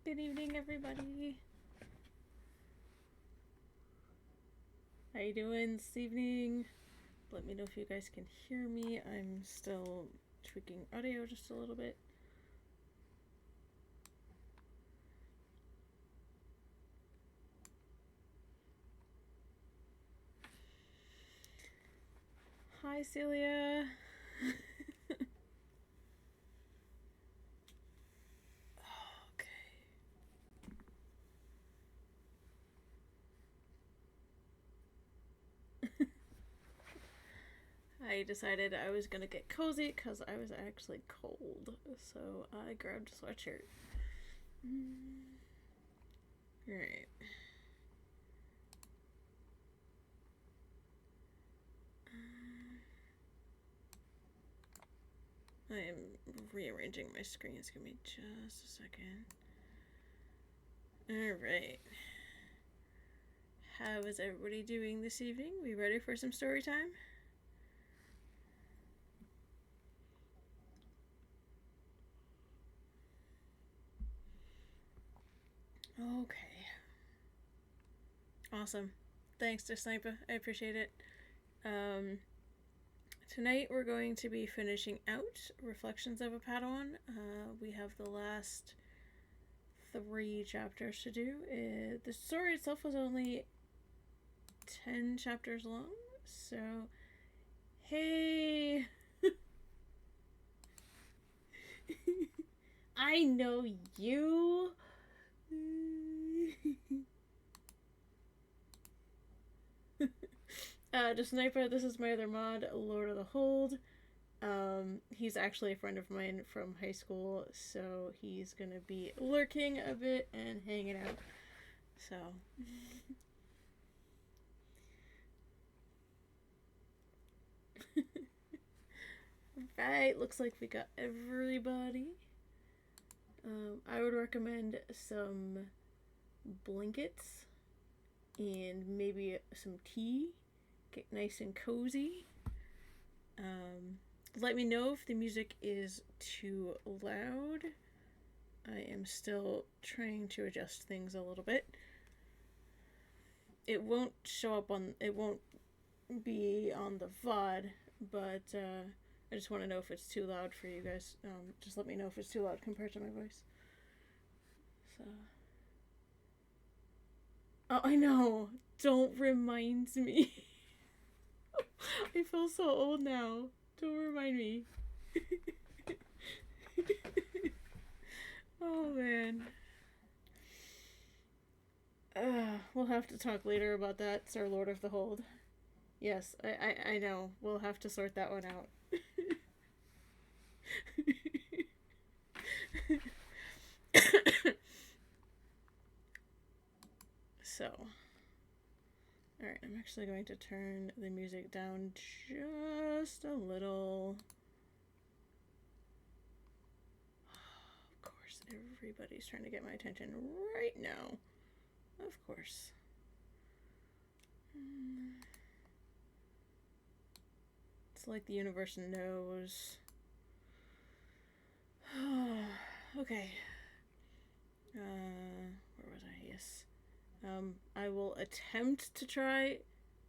Good evening, everybody. How you doing this evening? Let me know if you guys can hear me. I'm still tweaking audio just a little bit. Hi, Celia. I decided I was gonna get cozy because I was actually cold, so I grabbed a sweatshirt. Alright. I am rearranging my screens. Give me just a second. Alright. How is everybody doing this evening? We ready for some story time? Okay. Awesome. Thanks to Sniper. I appreciate it. Tonight we're going to be finishing out Reflections of a Padawan. We have the last 3 chapters to do. The story itself was only 10 chapters long, so hey! I know you! To Sniper, this is my other mod, Lord of the Hold. He's actually a friend of mine from high school, so he's gonna be lurking a bit and hanging out. So. Right, looks like we got everybody. I would recommend some blankets and maybe some tea. Get nice and cozy. Let me know if the music is too loud. I am still trying to adjust things a little bit. It won't show up on, it won't be on the VOD, but I just want to know if it's too loud for you guys. Just let me know if it's too loud compared to my voice. So. Oh, I know. Don't remind me. I feel so old now. Don't remind me. Oh, man. We'll have to talk later about that, Sir Lord of the Hold. Yes, I know. We'll have to sort that one out. So, alright, I'm actually going to turn the music down just a little. Of course, everybody's trying to get my attention right now. Of course. It's like the universe knows. Okay. Where was I? Yes. I will attempt to try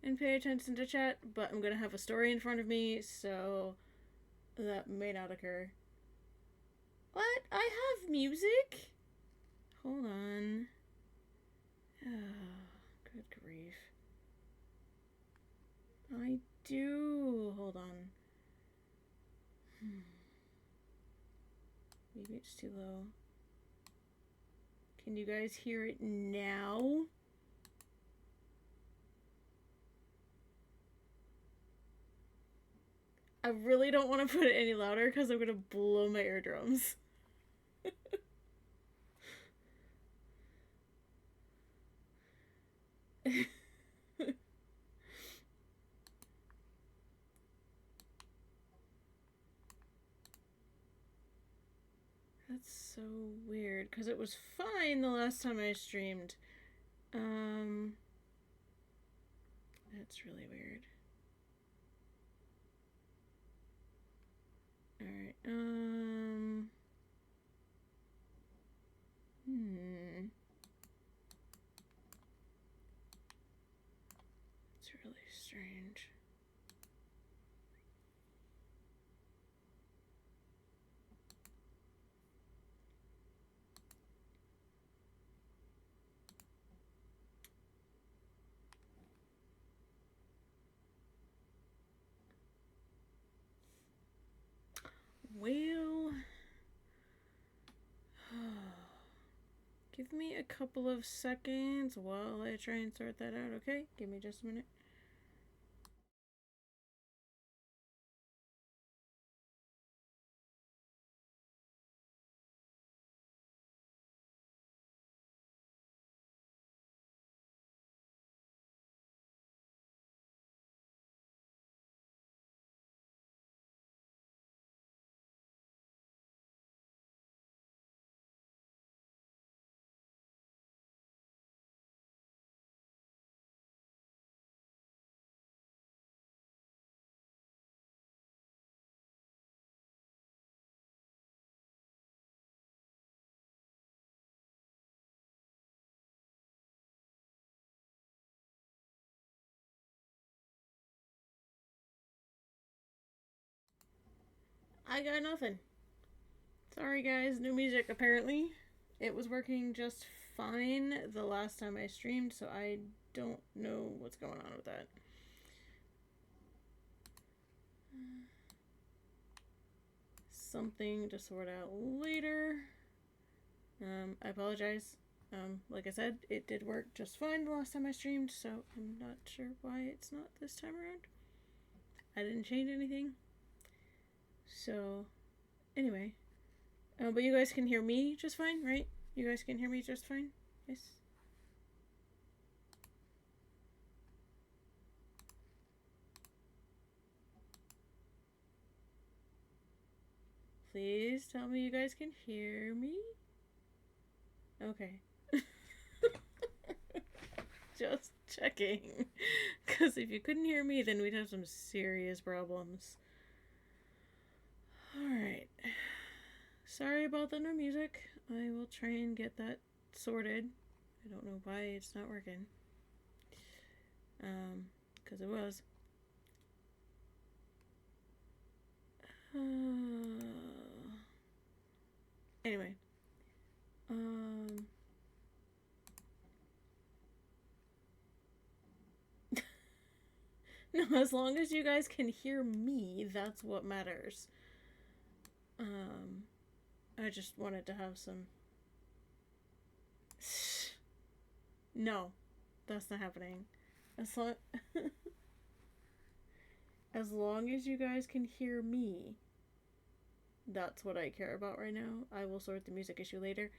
and pay attention to chat, but I'm gonna have a story in front of me, so that may not occur. What? I have music? Hold on. Oh, good grief. I do. Hold on. Maybe it's too low. Can you guys hear it now? I really don't want to put it any louder because I'm going to blow my eardrums. That's so weird because it was fine the last time I streamed. That's really weird. Alright, really strange. Well, give me a couple of seconds while I try and sort that out, okay? Give me just a minute. I got nothing. Sorry, guys, no music apparently. It was working just fine the last time I streamed, so I don't know what's going on with that. Something to sort out later. I apologize. Like I said, it did work just fine the last time I streamed, so I'm not sure why it's not this time around. I didn't change anything. So, anyway. But you guys can hear me just fine, right? You guys can hear me just fine? Yes? Please tell me you guys can hear me. Okay. Just checking. Because if you couldn't hear me, then we'd have some serious problems. Alright. Sorry about the no music. I will try and get that sorted. I don't know why it's not working. Because it was. Anyway. No, as long as you guys can hear me, that's what matters. I just wanted to have some... No, that's not happening. As long... as long as you guys can hear me, that's what I care about right now. I will sort the music issue later.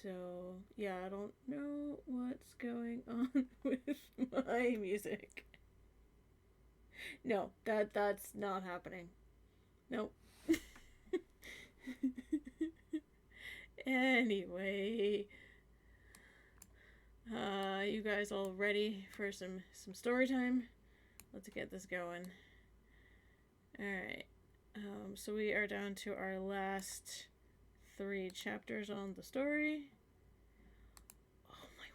So, yeah, I don't know what's going on with my music. No, that's not happening. Nope. Anyway, you guys all ready for some story time? Let's get this going. Alright. So we are down to our last 3 chapters on the story. Oh my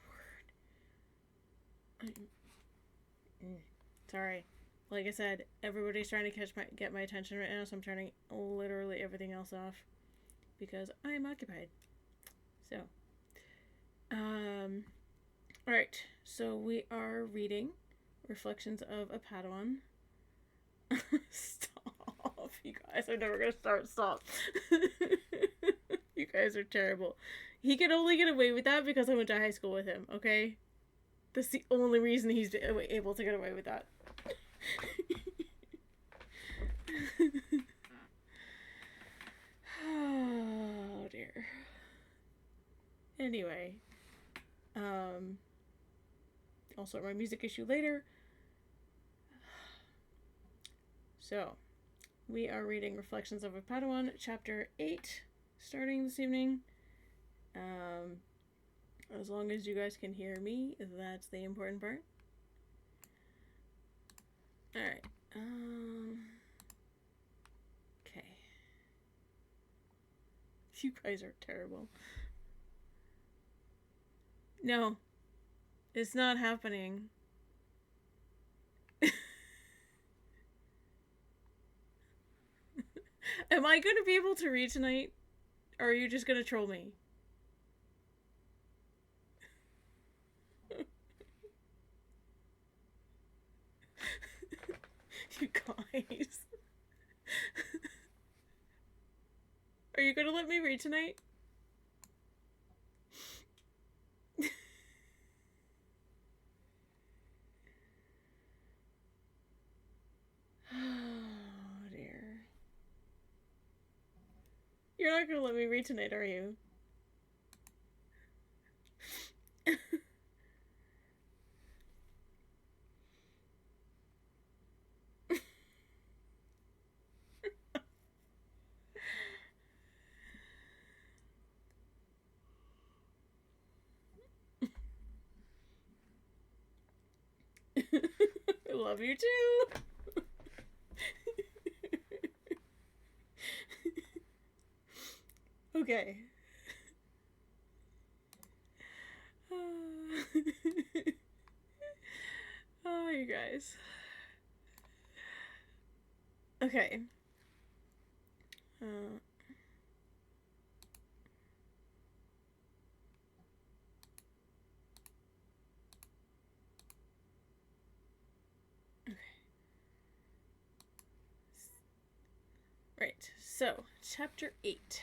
word. Sorry. Like I said, everybody's trying to get my attention right now, so I'm turning literally everything else off because I'm occupied. So, alright. So we are reading Reflections of a Padawan. Stop, you guys. I'm never gonna stop. You guys are terrible. He can only get away with that because I went to high school with him, okay? That's the only reason he's able to get away with that. Oh dear. Anyway, I'll sort my music issue later. So, we are reading Reflections of a Padawan, Chapter 8, starting this evening. As long as you guys can hear me, that's the important part. Alright, okay. You guys are terrible. No, It's not happening. Am I going to be able to read tonight? Or are you just going to troll me? You guys. Are you going to let me read tonight? Oh, dear. You're not going to let me read tonight, are you? I love you too. Okay. Oh, you guys. Okay. Okay. Right. So, chapter 8.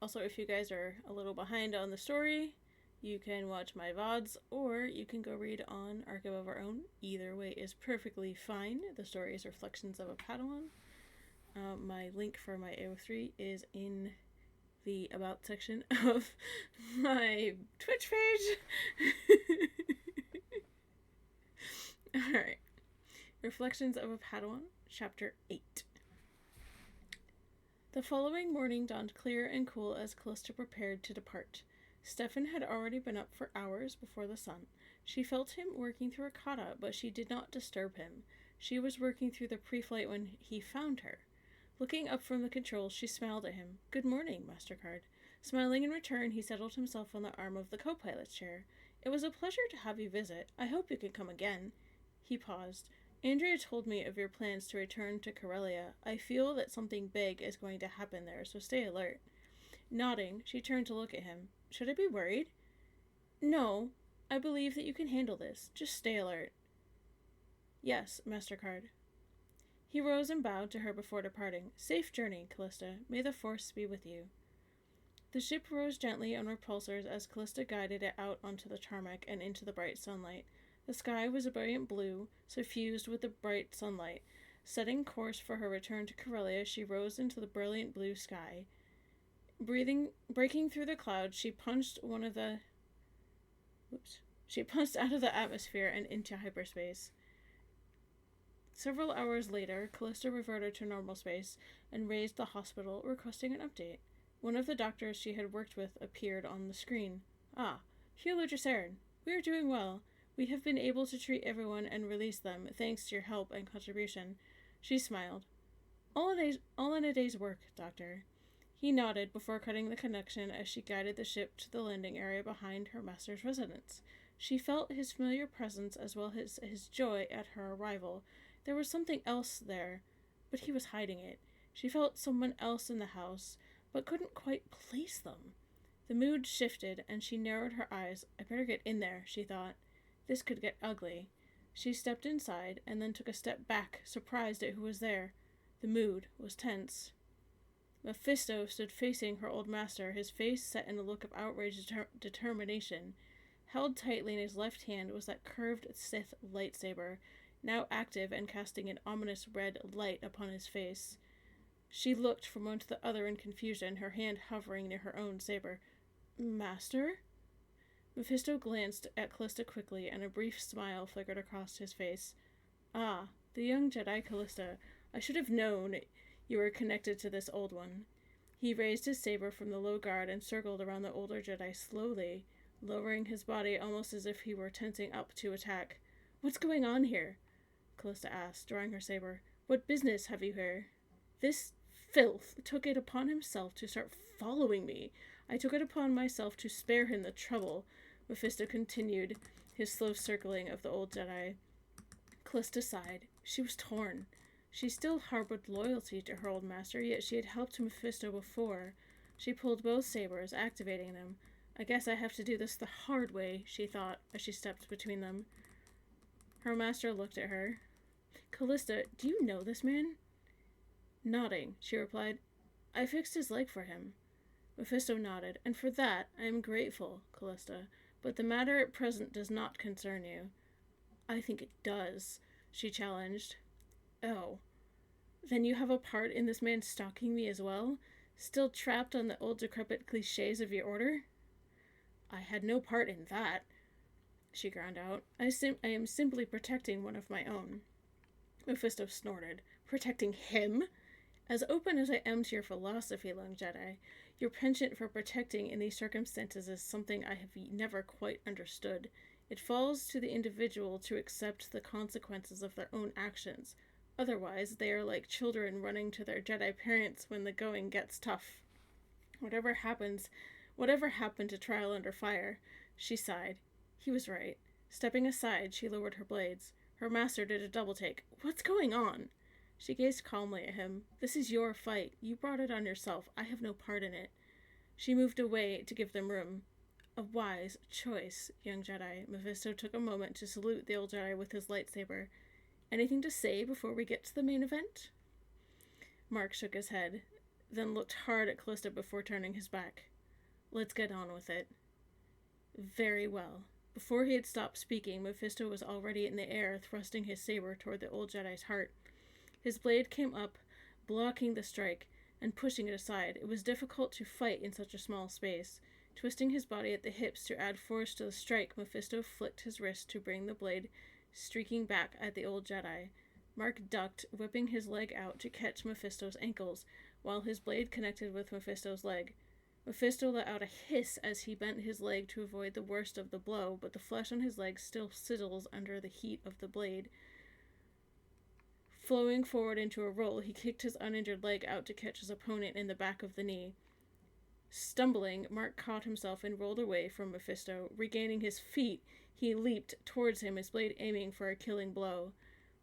Also, if you guys are a little behind on the story, you can watch my VODs or you can go read on Archive of Our Own. Either way is perfectly fine. The story is Reflections of a Padawan. My link for my AO3 is in the About section of my Twitch page. Alright. Reflections of a Padawan, Chapter 8. The following morning dawned clear and cool as Callista prepared to depart. Stefan had already been up for hours before the sun. She felt him working through a kata, but she did not disturb him. She was working through the pre-flight when he found her. Looking up from the controls, she smiled at him. "Good morning, MasterCard." Smiling in return, he settled himself on the arm of the co-pilot's chair. "It was a pleasure to have you visit. I hope you can come again." He paused. "Andrea told me of your plans to return to Corellia. I feel that something big is going to happen there, so stay alert." Nodding, she turned to look at him. "Should I be worried?" "No. I believe that you can handle this. Just stay alert." "Yes, MasterCard." He rose and bowed to her before departing. "Safe journey, Callista. May the Force be with you." The ship rose gently on repulsors as Callista guided it out onto the tarmac and into the bright sunlight. The sky was a brilliant blue, suffused with the bright sunlight. Setting course for her return to Corellia, she rose into the brilliant blue sky. Breaking through the clouds, she punched out of the atmosphere and into hyperspace. Several hours later, Callista reverted to normal space and raised the hospital, requesting an update. One of the doctors she had worked with appeared on the screen. "Ah, Hugh Gesern. We are doing well. We have been able to treat everyone and release them, thanks to your help and contribution." She smiled. All in a day's work, Doctor." He nodded before cutting the connection as she guided the ship to the landing area behind her master's residence. She felt his familiar presence as well as his joy at her arrival. There was something else there, but he was hiding it. She felt someone else in the house, but couldn't quite place them. The mood shifted, and she narrowed her eyes. "I better get in there," she thought. This could get ugly. She stepped inside, and then took a step back, surprised at who was there. The mood was tense. Mephisto stood facing her old master, his face set in a look of outraged determination. Held tightly in his left hand was that curved Sith lightsaber, now active and casting an ominous red light upon his face. She looked from one to the other in confusion, her hand hovering near her own saber. "Master?" Mephisto glanced at Callista quickly, and a brief smile flickered across his face. "Ah, the young Jedi Callista. I should have known you were connected to this old one." He raised his saber from the low guard and circled around the older Jedi slowly, lowering his body almost as if he were tensing up to attack. "What's going on here?" Callista asked, drawing her saber. "What business have you here?" "This filth took it upon himself to start following me. I took it upon myself to spare him the trouble. Mephisto continued his slow circling of the old Jedi. Callista sighed. She was torn. She still harbored loyalty to her old master, yet she had helped Mephisto before. She pulled both sabers, activating them. I guess I have to do this the hard way, she thought, as she stepped between them. Her master looked at her. Callista, do you know this man? Nodding, she replied. I fixed his leg for him. Mephisto nodded. And for that, I am grateful, Callista. But the matter at present does not concern you. I think it does, she challenged. Oh. Then you have a part in this man stalking me as well? Still trapped on the old decrepit cliches of your order? I had no part in that, she ground out. I am simply protecting one of my own. Mephisto snorted. Protecting him? As open as I am to your philosophy, Young Jedi, your penchant for protecting in these circumstances is something I have never quite understood. It falls to the individual to accept the consequences of their own actions. Otherwise, they are like children running to their Jedi parents when the going gets tough. Whatever happened to Trial Under Fire, she sighed. He was right. Stepping aside, she lowered her blades. Her master did a double take. What's going on? She gazed calmly at him. This is your fight. You brought it on yourself. I have no part in it. She moved away to give them room. A wise choice, young Jedi. Mephisto took a moment to salute the old Jedi with his lightsaber. Anything to say before we get to the main event? Mark shook his head, then looked hard at Callista before turning his back. Let's get on with it. Very well. Before he had stopped speaking, Mephisto was already in the air, thrusting his saber toward the old Jedi's heart. His blade came up, blocking the strike, and pushing it aside. It was difficult to fight in such a small space. Twisting his body at the hips to add force to the strike, Mephisto flicked his wrist to bring the blade streaking back at the old Jedi. Mark ducked, whipping his leg out to catch Mephisto's ankles, while his blade connected with Mephisto's leg. Mephisto let out a hiss as he bent his leg to avoid the worst of the blow, but the flesh on his leg still sizzles under the heat of the blade. Flowing forward into a roll, he kicked his uninjured leg out to catch his opponent in the back of the knee. Stumbling, Mark caught himself and rolled away from Mephisto. Regaining his feet, he leaped towards him, his blade aiming for a killing blow.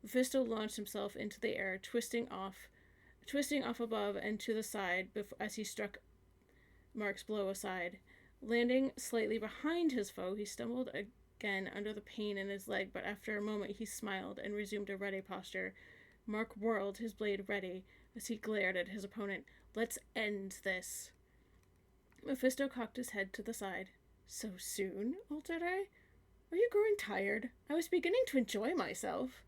Mephisto launched himself into the air, twisting off above and to the side as he struck Mark's blow aside. Landing slightly behind his foe, he stumbled again under the pain in his leg, but after a moment he smiled and resumed a ready posture. Mark whirled, his blade ready, as he glared at his opponent. Let's end this. Mephisto cocked his head to the side. So soon, old Jedi? Are you growing tired? I was beginning to enjoy myself.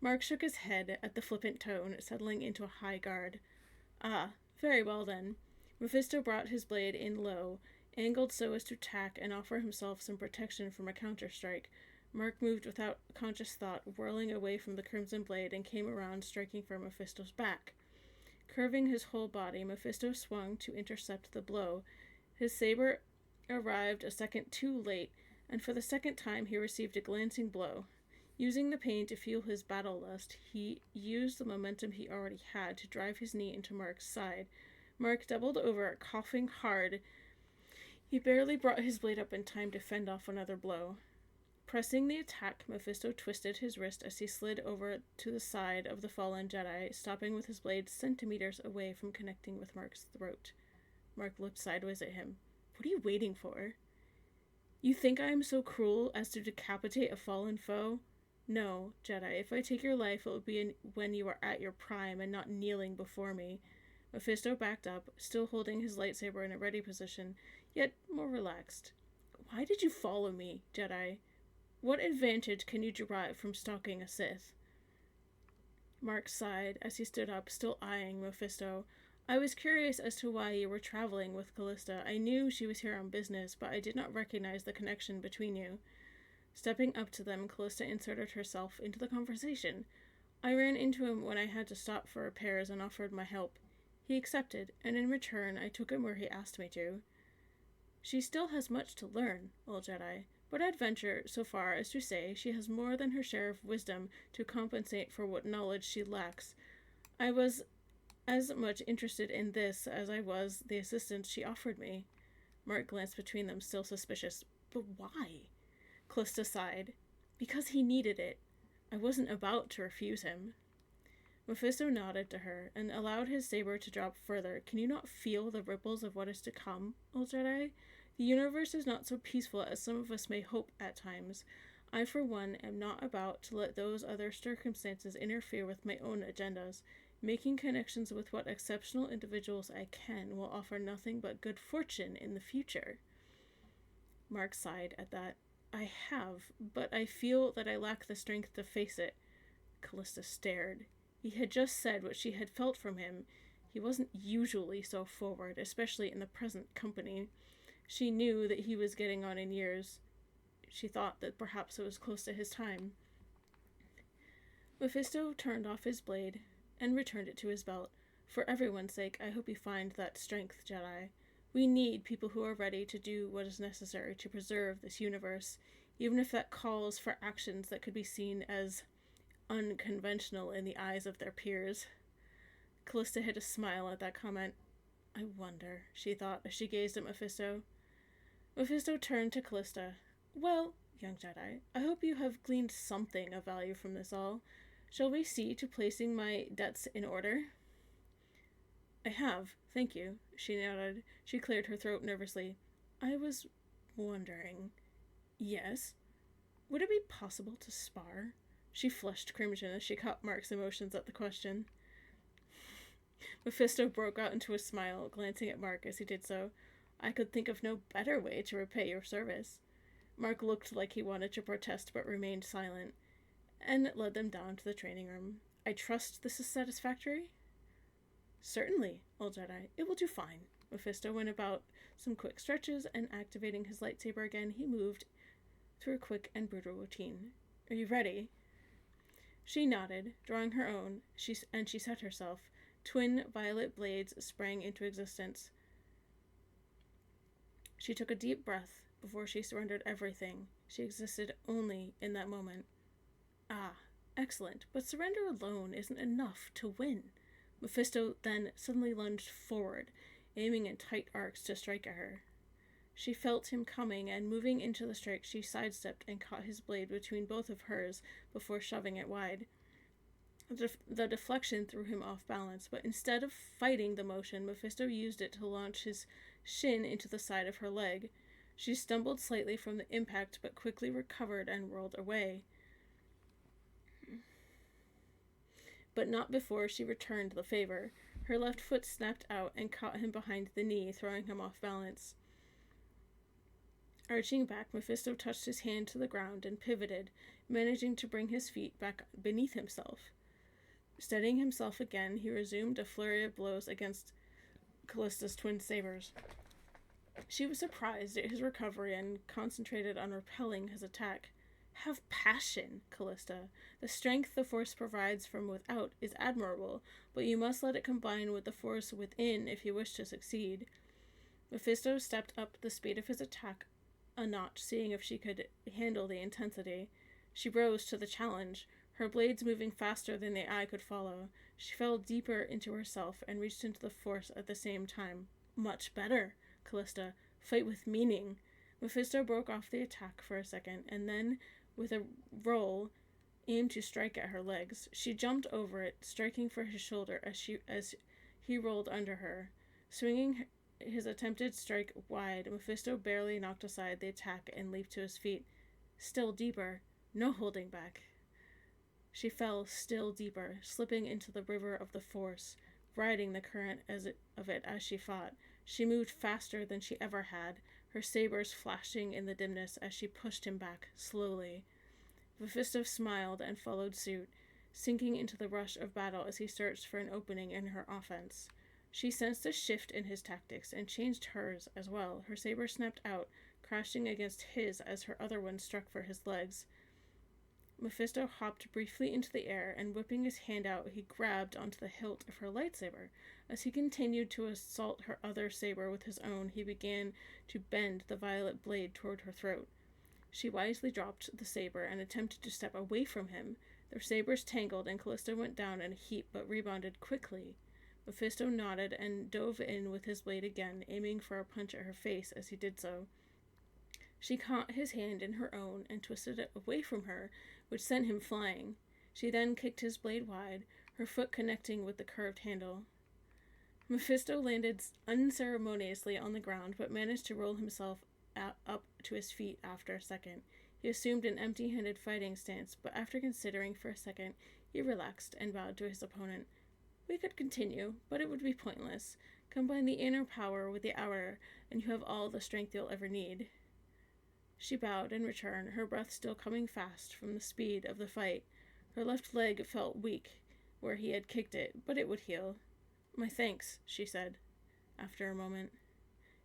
Mark shook his head at the flippant tone, settling into a high guard. Ah, very well then. Mephisto brought his blade in low, angled so as to tack and offer himself some protection from a counter-strike. Mark moved without conscious thought, whirling away from the crimson blade, and came around, striking for Mephisto's back. Curving his whole body, Mephisto swung to intercept the blow. His saber arrived a second too late, and for the second time he received a glancing blow. Using the pain to fuel his battle lust, he used the momentum he already had to drive his knee into Mark's side. Mark doubled over, coughing hard. He barely brought his blade up in time to fend off another blow. Pressing the attack, Mephisto twisted his wrist as he slid over to the side of the fallen Jedi, stopping with his blade centimeters away from connecting with Mark's throat. Mark looked sideways at him. What are you waiting for? You think I am so cruel as to decapitate a fallen foe? No, Jedi, if I take your life, it will be when you are at your prime and not kneeling before me. Mephisto backed up, still holding his lightsaber in a ready position, yet more relaxed. Why did you follow me, Jedi? What advantage can you derive from stalking a Sith? Mark sighed as he stood up, still eyeing Mephisto. I was curious as to why you were traveling with Callista. I knew she was here on business, but I did not recognize the connection between you. Stepping up to them, Callista inserted herself into the conversation. I ran into him when I had to stop for repairs and offered my help. He accepted, and in return I took him where he asked me to. She still has much to learn, old Jedi, but I'd venture so far as to say she has more than her share of wisdom to compensate for what knowledge she lacks. I was as much interested in this as I was the assistance she offered me. Mark glanced between them, still suspicious. But why? Callista sighed. Because he needed it. I wasn't about to refuse him. Mephisto nodded to her and allowed his saber to drop further. Can you not feel the ripples of what is to come, old Jedi? The universe is not so peaceful as some of us may hope at times. I, for one, am not about to let those other circumstances interfere with my own agendas. Making connections with what exceptional individuals I can will offer nothing but good fortune in the future. Mark sighed at that. I have, but I feel that I lack the strength to face it. Callista stared. He had just said what she had felt from him. He wasn't usually so forward, especially in the present company. She knew that he was getting on in years. She thought that perhaps it was close to his time. Mephisto turned off his blade and returned it to his belt. For everyone's sake, I hope you find that strength, Jedi. We need people who are ready to do what is necessary to preserve this universe, even if that calls for actions that could be seen as unconventional in the eyes of their peers. Callista hid a smile at that comment. I wonder, she thought as she gazed at Mephisto. Mephisto turned to Callista. Well, young Jedi, I hope you have gleaned something of value from this all. Shall we see to placing my debts in order? I have, thank you, she nodded. She cleared her throat nervously. I was wondering. Yes? Would it be possible to spar? She flushed crimson as she caught Mark's emotions at the question. Mephisto broke out into a smile, glancing at Mark as he did so. I could think of no better way to repay your service. Mark looked like he wanted to protest but remained silent, and led them down to the training room. I trust this is satisfactory? Certainly, old Jedi. It will do fine. Mephisto went about some quick stretches, and activating his lightsaber again, he moved through a quick and brutal routine. Are you ready? She nodded, drawing her own, and she set herself. Twin violet blades sprang into existence. She took a deep breath before she surrendered everything. She existed only in that moment. Ah, excellent, but surrender alone isn't enough to win. Mephisto then suddenly lunged forward, aiming in tight arcs to strike at her. She felt him coming, and moving into the strike, she sidestepped and caught his blade between both of hers before shoving it wide. The deflection threw him off balance, but instead of fighting the motion, Mephisto used it to launch his shin into the side of her leg. She stumbled slightly from the impact, but quickly recovered and whirled away. But not before she returned the favor. Her left foot snapped out and caught him behind the knee, throwing him off balance. Arching back, Mephisto touched his hand to the ground and pivoted, managing to bring his feet back beneath himself. Steadying himself again, he resumed a flurry of blows against Callista's twin sabers. She was surprised at his recovery and concentrated on repelling his attack. Have passion, Callista. The strength the Force provides from without is admirable, but you must let it combine with the Force within if you wish to succeed. Mephisto stepped up the speed of his attack a notch, seeing if she could handle the intensity. She rose to the challenge, her blades moving faster than the eye could follow. She fell deeper into herself and reached into the Force at the same time. Much better, Callista. Fight with meaning. Mephisto broke off the attack for a second, and then, with a roll, aimed to strike at her legs. She jumped over it, striking for his shoulder as he rolled under her. Swinging his attempted strike wide, Mephisto barely knocked aside the attack and leaped to his feet. Still deeper. No holding back. She fell still deeper, slipping into the river of the Force, riding the current of it as she fought. She moved faster than she ever had, her sabers flashing in the dimness as she pushed him back, slowly. Mephisto smiled and followed suit, sinking into the rush of battle as he searched for an opening in her offense. She sensed a shift in his tactics and changed hers as well. Her saber snapped out, crashing against his as her other one struck for his legs. Mephisto hopped briefly into the air, and whipping his hand out, he grabbed onto the hilt of her lightsaber. As he continued to assault her other saber with his own, he began to bend the violet blade toward her throat. She wisely dropped the saber and attempted to step away from him. Their sabers tangled, and Callista went down in a heap but rebounded quickly. Mephisto nodded and dove in with his blade again, aiming for a punch at her face as he did so. She caught his hand in her own and twisted it away from her, which sent him flying. She then kicked his blade wide, her foot connecting with the curved handle. Mephisto landed unceremoniously on the ground, but managed to roll himself up to his feet after a second. He assumed an empty-handed fighting stance, but after considering for a second, he relaxed and bowed to his opponent. We could continue, but it would be pointless. Combine the inner power with the outer, and you have all the strength you'll ever need. She bowed in return, her breath still coming fast from the speed of the fight. Her left leg felt weak where he had kicked it, but it would heal. My thanks, she said, after a moment.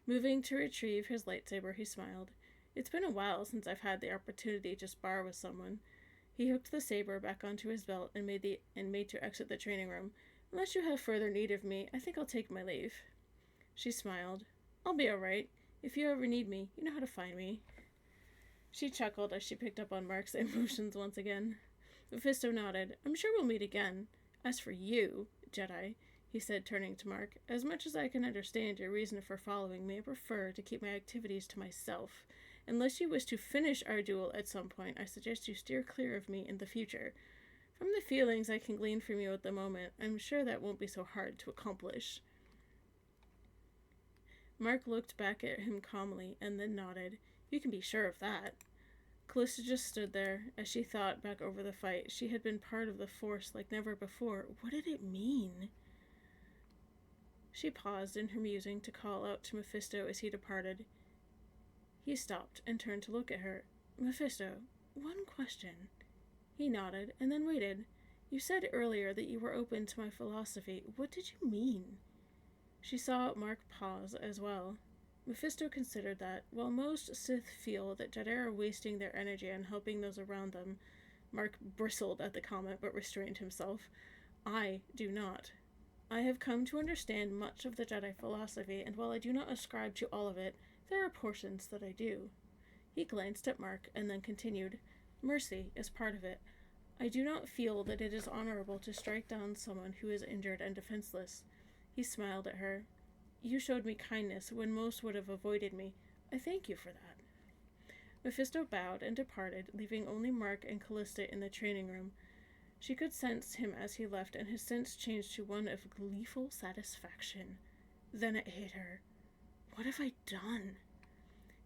Moving to retrieve his lightsaber, he smiled. It's been a while since I've had the opportunity to spar with someone. He hooked the saber back onto his belt and made to exit the training room. Unless you have further need of me, I think I'll take my leave. She smiled. I'll be all right. If you ever need me, you know how to find me. She chuckled as she picked up on Mark's emotions once again. Mephisto nodded. I'm sure we'll meet again. As for you, Jedi, he said, turning to Mark, as much as I can understand your reason for following me, I prefer to keep my activities to myself. Unless you wish to finish our duel at some point, I suggest you steer clear of me in the future. From the feelings I can glean from you at the moment, I'm sure that won't be so hard to accomplish. Mark looked back at him calmly and then nodded. You can be sure of that. Callista just stood there as she thought back over the fight. She had been part of the Force like never before. What did it mean? She paused in her musing to call out to Mephisto as he departed. He stopped and turned to look at her. Mephisto, one question. He nodded and then waited. You said earlier that you were open to my philosophy. What did you mean? She saw Mark pause as well. Mephisto considered that, while most Sith feel that Jedi are wasting their energy on helping those around them, Mark bristled at the comment but restrained himself. I do not. I have come to understand much of the Jedi philosophy, and while I do not ascribe to all of it, there are portions that I do. He glanced at Mark and then continued, Mercy is part of it. I do not feel that it is honorable to strike down someone who is injured and defenseless. He smiled at her. You showed me kindness when most would have avoided me. I thank you for that. Mephisto bowed and departed, leaving only Mark and Callista in the training room. She could sense him as he left, and his sense changed to one of gleeful satisfaction. Then it hit her. What have I done?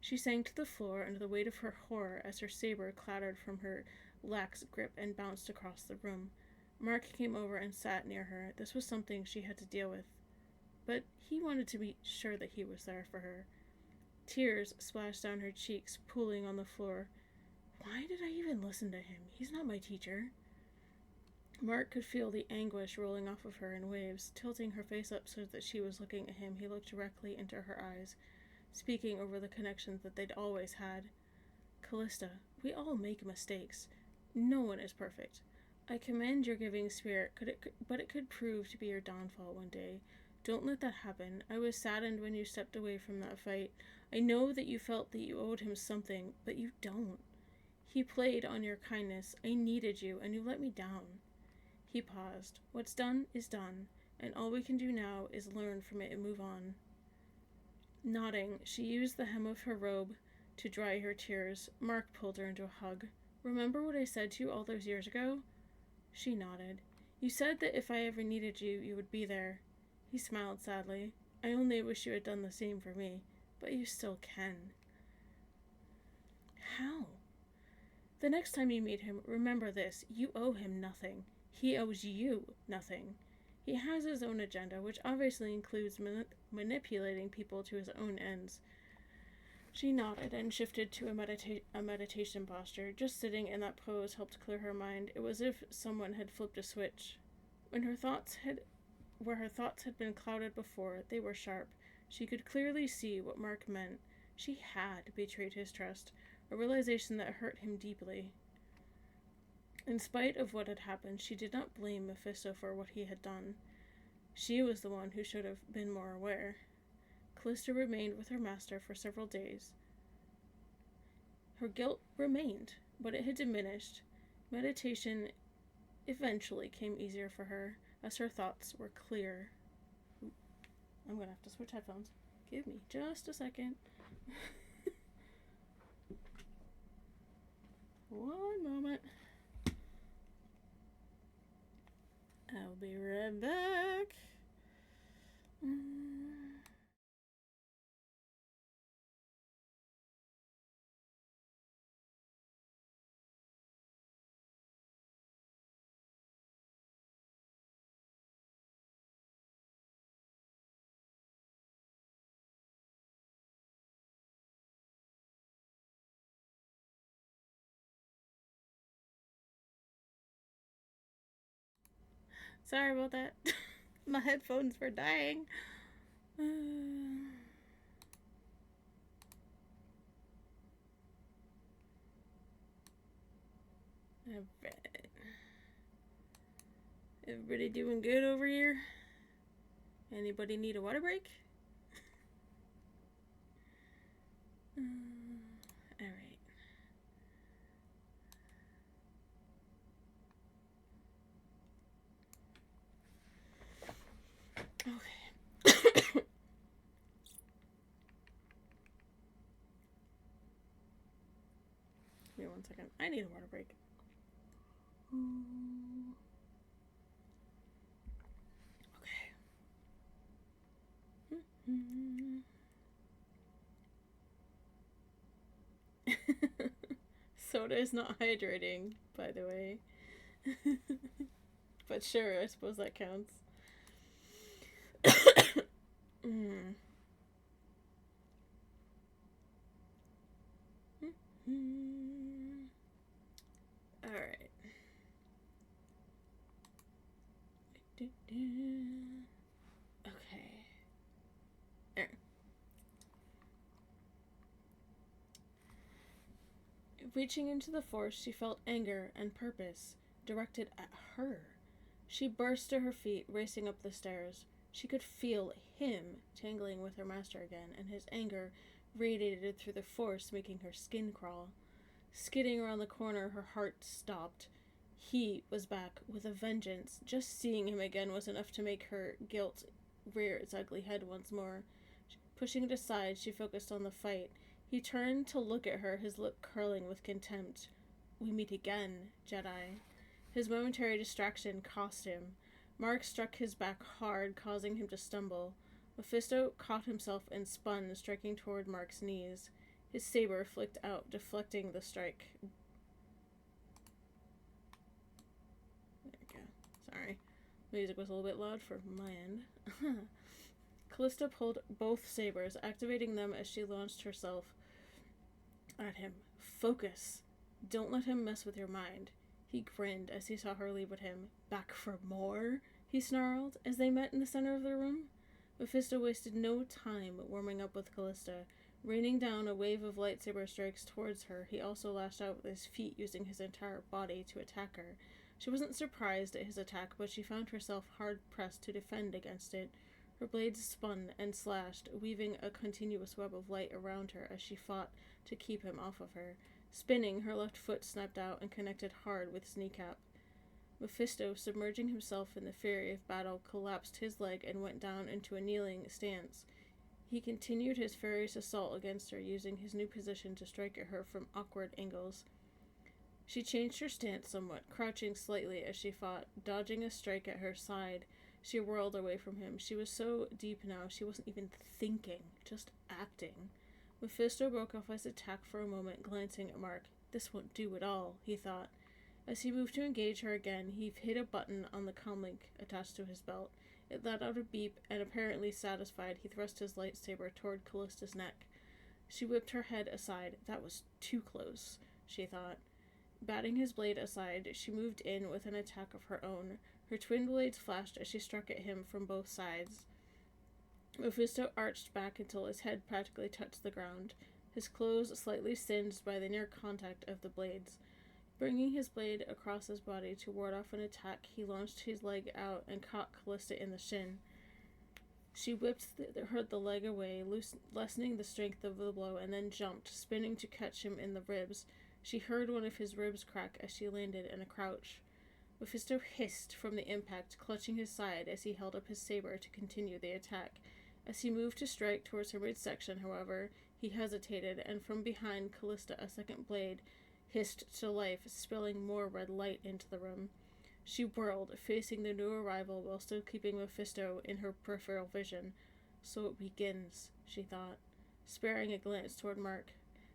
She sank to the floor under the weight of her horror as her saber clattered from her lax grip and bounced across the room. Mark came over and sat near her. This was something she had to deal with. But he wanted to be sure that he was there for her. Tears splashed down her cheeks, pooling on the floor. Why did I even listen to him? He's not my teacher. Mark could feel the anguish rolling off of her in waves, tilting her face up so that she was looking at him. He looked directly into her eyes, speaking over the connections that they'd always had. Callista, we all make mistakes. No one is perfect. I commend your giving spirit, but it could prove to be your downfall one day. Don't let that happen. I was saddened when you stepped away from that fight. I know that you felt that you owed him something, but you don't. He played on your kindness. I needed you, and you let me down. He paused. What's done is done, and all we can do now is learn from it and move on. Nodding, she used the hem of her robe to dry her tears. Mark pulled her into a hug. Remember what I said to you all those years ago? She nodded. You said that if I ever needed you, you would be there. He smiled sadly. I only wish you had done the same for me, but you still can. How? The next time you meet him, remember this. You owe him nothing. He owes you nothing. He has his own agenda, which obviously includes manipulating people to his own ends. She nodded and shifted to a meditation posture. Just sitting in that pose helped clear her mind. It was as if someone had flipped a switch. Where her thoughts had been clouded before, they were sharp. She could clearly see what Mark meant. She had betrayed his trust, a realization that hurt him deeply. In spite of what had happened, she did not blame Mephisto for what he had done. She was the one who should have been more aware. Callista remained with her master for several days. Her guilt remained, but it had diminished. Meditation eventually came easier for her, as her thoughts were clear. I'm gonna have to switch headphones. Give me just a second. One moment. I'll be right back. Sorry about that. My headphones were dying. Alright. Everybody doing good over here? Anybody need a water break? Alright. Okay. Give me 1 second. I need a water break. Okay. Soda is not hydrating, by the way. But sure, I suppose that counts. Alright. Okay. There. Reaching into the force, she felt anger and purpose directed at her. She burst to her feet, racing up the stairs. She could feel him tangling with her master again, and his anger radiated through the force, making her skin crawl. Skidding around the corner, her heart stopped. He was back with a vengeance. Just seeing him again was enough to make her guilt rear its ugly head once more. Pushing it aside, she focused on the fight. He turned to look at her, his lip curling with contempt. We meet again, Jedi. His momentary distraction cost him. Mark struck his back hard, causing him to stumble. Mephisto caught himself and spun, striking toward Mark's knees. His saber flicked out, deflecting the strike. There we go. Sorry. Music was a little bit loud for my end. Callista pulled both sabers, activating them as she launched herself at him. Focus. Don't let him mess with your mind. He grinned as he saw her leave with him. Back for more? He snarled as they met in the center of the room. Mephisto wasted no time warming up with Callista. Raining down a wave of lightsaber strikes towards her, he also lashed out with his feet, using his entire body to attack her. She wasn't surprised at his attack, but she found herself hard-pressed to defend against it. Her blades spun and slashed, weaving a continuous web of light around her as she fought to keep him off of her. Spinning, her left foot snapped out and connected hard with his kneecap. Mephisto, submerging himself in the fury of battle, collapsed his leg and went down into a kneeling stance. He continued his furious assault against her, using his new position to strike at her from awkward angles. She changed her stance somewhat, crouching slightly as she fought, dodging a strike at her side. She whirled away from him. She was so deep now, she wasn't even thinking, just acting. Mephisto broke off his attack for a moment, glancing at Mark. This won't do at all, he thought. As he moved to engage her again, he hit a button on the comlink attached to his belt. It let out a beep, and apparently satisfied, he thrust his lightsaber toward Callista's neck. She whipped her head aside. That was too close, she thought. Batting his blade aside, she moved in with an attack of her own. Her twin blades flashed as she struck at him from both sides. Mephisto arched back until his head practically touched the ground, his clothes slightly singed by the near contact of the blades. Bringing his blade across his body to ward off an attack, he launched his leg out and caught Callista in the shin. She whipped the leg away, lessening the strength of the blow, and then jumped, spinning to catch him in the ribs. She heard one of his ribs crack as she landed in a crouch. Mephisto hissed from the impact, clutching his side as he held up his saber to continue the attack. As he moved to strike towards her midsection, however, he hesitated, and from behind Callista a second blade hissed to life, spilling more red light into the room. She whirled, facing the new arrival while still keeping Mephisto in her peripheral vision. So it begins, she thought, sparing a glance toward Mark.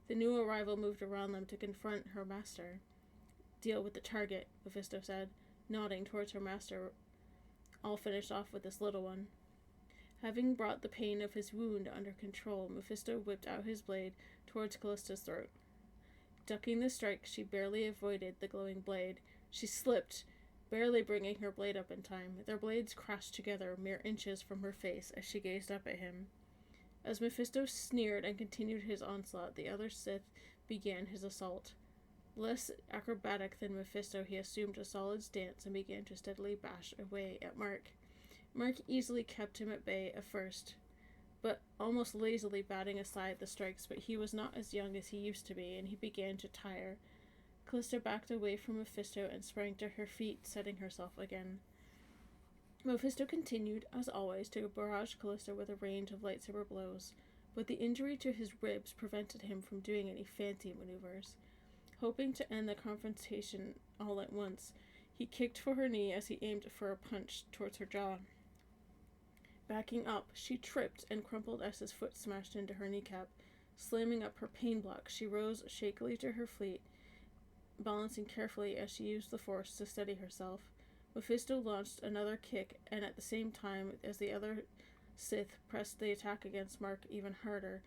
The new arrival moved around them to confront her master. Deal with the target, Mephisto said, nodding towards her master. I'll finish off with this little one. Having brought the pain of his wound under control, Mephisto whipped out his blade towards Callista's throat. Ducking the strike, she barely avoided the glowing blade. She slipped, barely bringing her blade up in time. Their blades crashed together mere inches from her face as she gazed up at him. As Mephisto sneered and continued his onslaught, the other Sith began his assault. Less acrobatic than Mephisto, he assumed a solid stance and began to steadily bash away at Mark. Mark easily kept him at bay at first, but almost lazily batting aside the strikes, but he was not as young as he used to be, and he began to tire. Callista backed away from Mephisto and sprang to her feet, setting herself again. Mephisto continued, as always, to barrage Callista with a range of lightsaber blows, but the injury to his ribs prevented him from doing any fancy maneuvers. Hoping to end the confrontation all at once, he kicked for her knee as he aimed for a punch towards her jaw. Backing up, she tripped and crumpled as his foot smashed into her kneecap. Slamming up her pain block, she rose shakily to her feet, balancing carefully as she used the force to steady herself. Mephisto launched another kick, and at the same time as the other Sith pressed the attack against Mark even harder,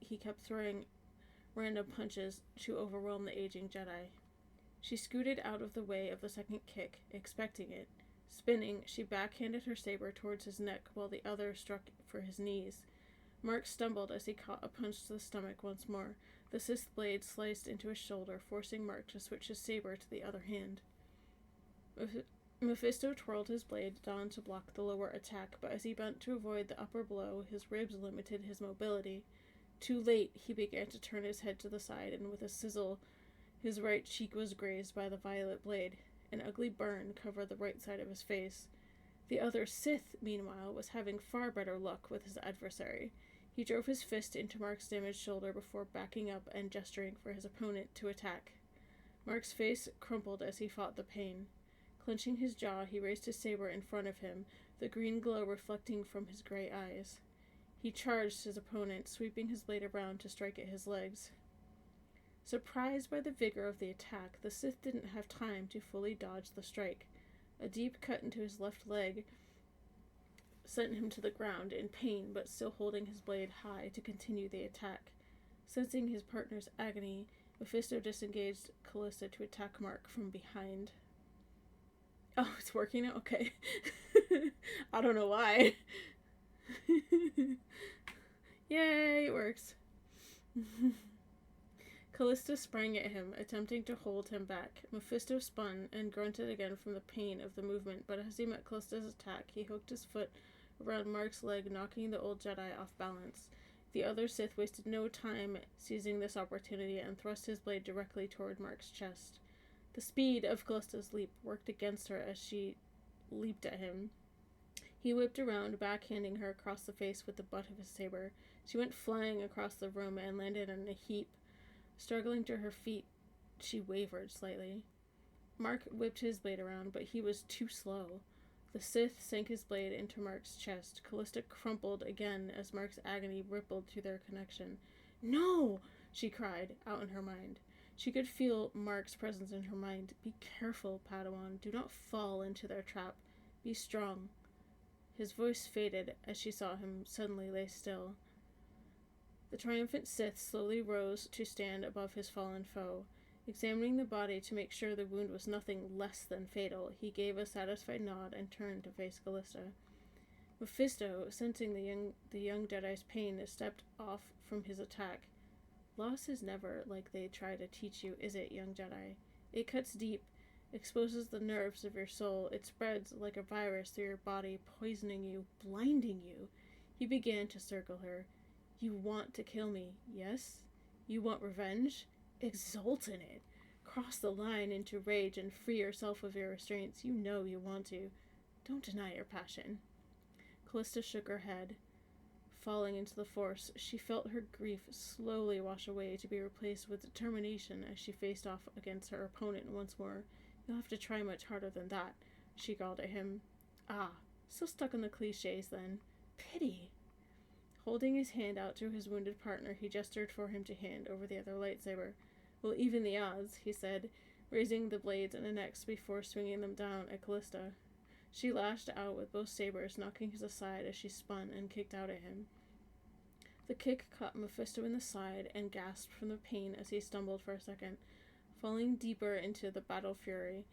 he kept throwing random punches to overwhelm the aging Jedi. She scooted out of the way of the second kick, expecting it. Spinning, she backhanded her saber towards his neck while the other struck for his knees. Mark stumbled as he caught a punch to the stomach once more. The Sith blade sliced into his shoulder, forcing Mark to switch his saber to the other hand. Mephisto twirled his blade down to block the lower attack, but as he bent to avoid the upper blow, his ribs limited his mobility. Too late, he began to turn his head to the side, and with a sizzle, his right cheek was grazed by the violet blade. An ugly burn covered the right side of his face. The other Sith, meanwhile, was having far better luck with his adversary. He drove his fist into Mark's damaged shoulder before backing up and gesturing for his opponent to attack. Mark's face crumpled as he fought the pain. Clenching his jaw, he raised his saber in front of him, the green glow reflecting from his gray eyes. He charged his opponent, sweeping his blade around to strike at his legs. Surprised by the vigor of the attack, the Sith didn't have time to fully dodge the strike. A deep cut into his left leg sent him to the ground in pain, but still holding his blade high to continue the attack. Sensing his partner's agony, Mephisto disengaged Callista to attack Mark from behind. Oh, it's working now? Okay. I don't know why. Yay, it works. Callista sprang at him, attempting to hold him back. Mephisto spun and grunted again from the pain of the movement, but as he met Callista's attack, he hooked his foot around Mark's leg, knocking the old Jedi off balance. The other Sith wasted no time seizing this opportunity and thrust his blade directly toward Mark's chest. The speed of Callista's leap worked against her as she leaped at him. He whipped around, backhanding her across the face with the butt of his saber. She went flying across the room and landed in a heap. Struggling to her feet, she wavered slightly. Mark whipped his blade around, but he was too slow. The Sith sank his blade into Mark's chest. Callista crumpled again as Mark's agony rippled through their connection. "No!" she cried, out in her mind. She could feel Mark's presence in her mind. "Be careful, Padawan. Do not fall into their trap. Be strong." His voice faded as she saw him suddenly lay still. The triumphant Sith slowly rose to stand above his fallen foe. Examining the body to make sure the wound was nothing less than fatal, he gave a satisfied nod and turned to face Callista. Mephisto, sensing the young Jedi's pain, stepped off from his attack. "Loss is never like they try to teach you, is it, young Jedi? It cuts deep, exposes the nerves of your soul. It spreads like a virus through your body, poisoning you, blinding you." He began to circle her. "You want to kill me, yes? You want revenge? Exult in it. Cross the line into rage and free yourself of your restraints. You know you want to. Don't deny your passion." Callista shook her head. falling into the force, she felt her grief slowly wash away to be replaced with determination as she faced off against her opponent once more. "You'll have to try much harder than that," she growled at him. "Ah, so stuck on the cliches then. Pity." Holding his hand out to his wounded partner, he gestured for him to hand over the other lightsaber. "We'll even the odds," he said, raising the blades in the next before swinging them down at Callista. She lashed out with both sabers, knocking his aside as she spun and kicked out at him. The kick caught Mephisto in the side and gasped from the pain as he stumbled for a second, falling deeper into the battle fury.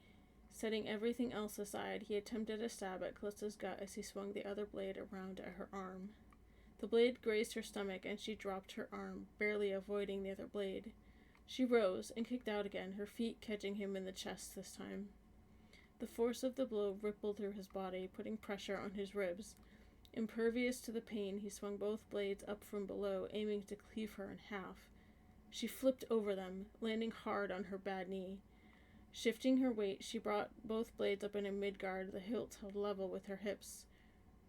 Setting everything else aside, he attempted a stab at Callista's gut as he swung the other blade around at her arm. The blade grazed her stomach and she dropped her arm, barely avoiding the other blade. She rose and kicked out again, her feet catching him in the chest this time. The force of the blow rippled through his body, putting pressure on his ribs. Impervious to the pain, he swung both blades up from below, aiming to cleave her in half. She flipped over them, landing hard on her bad knee. Shifting her weight, she brought both blades up in a mid-guard, the hilt held level with her hips.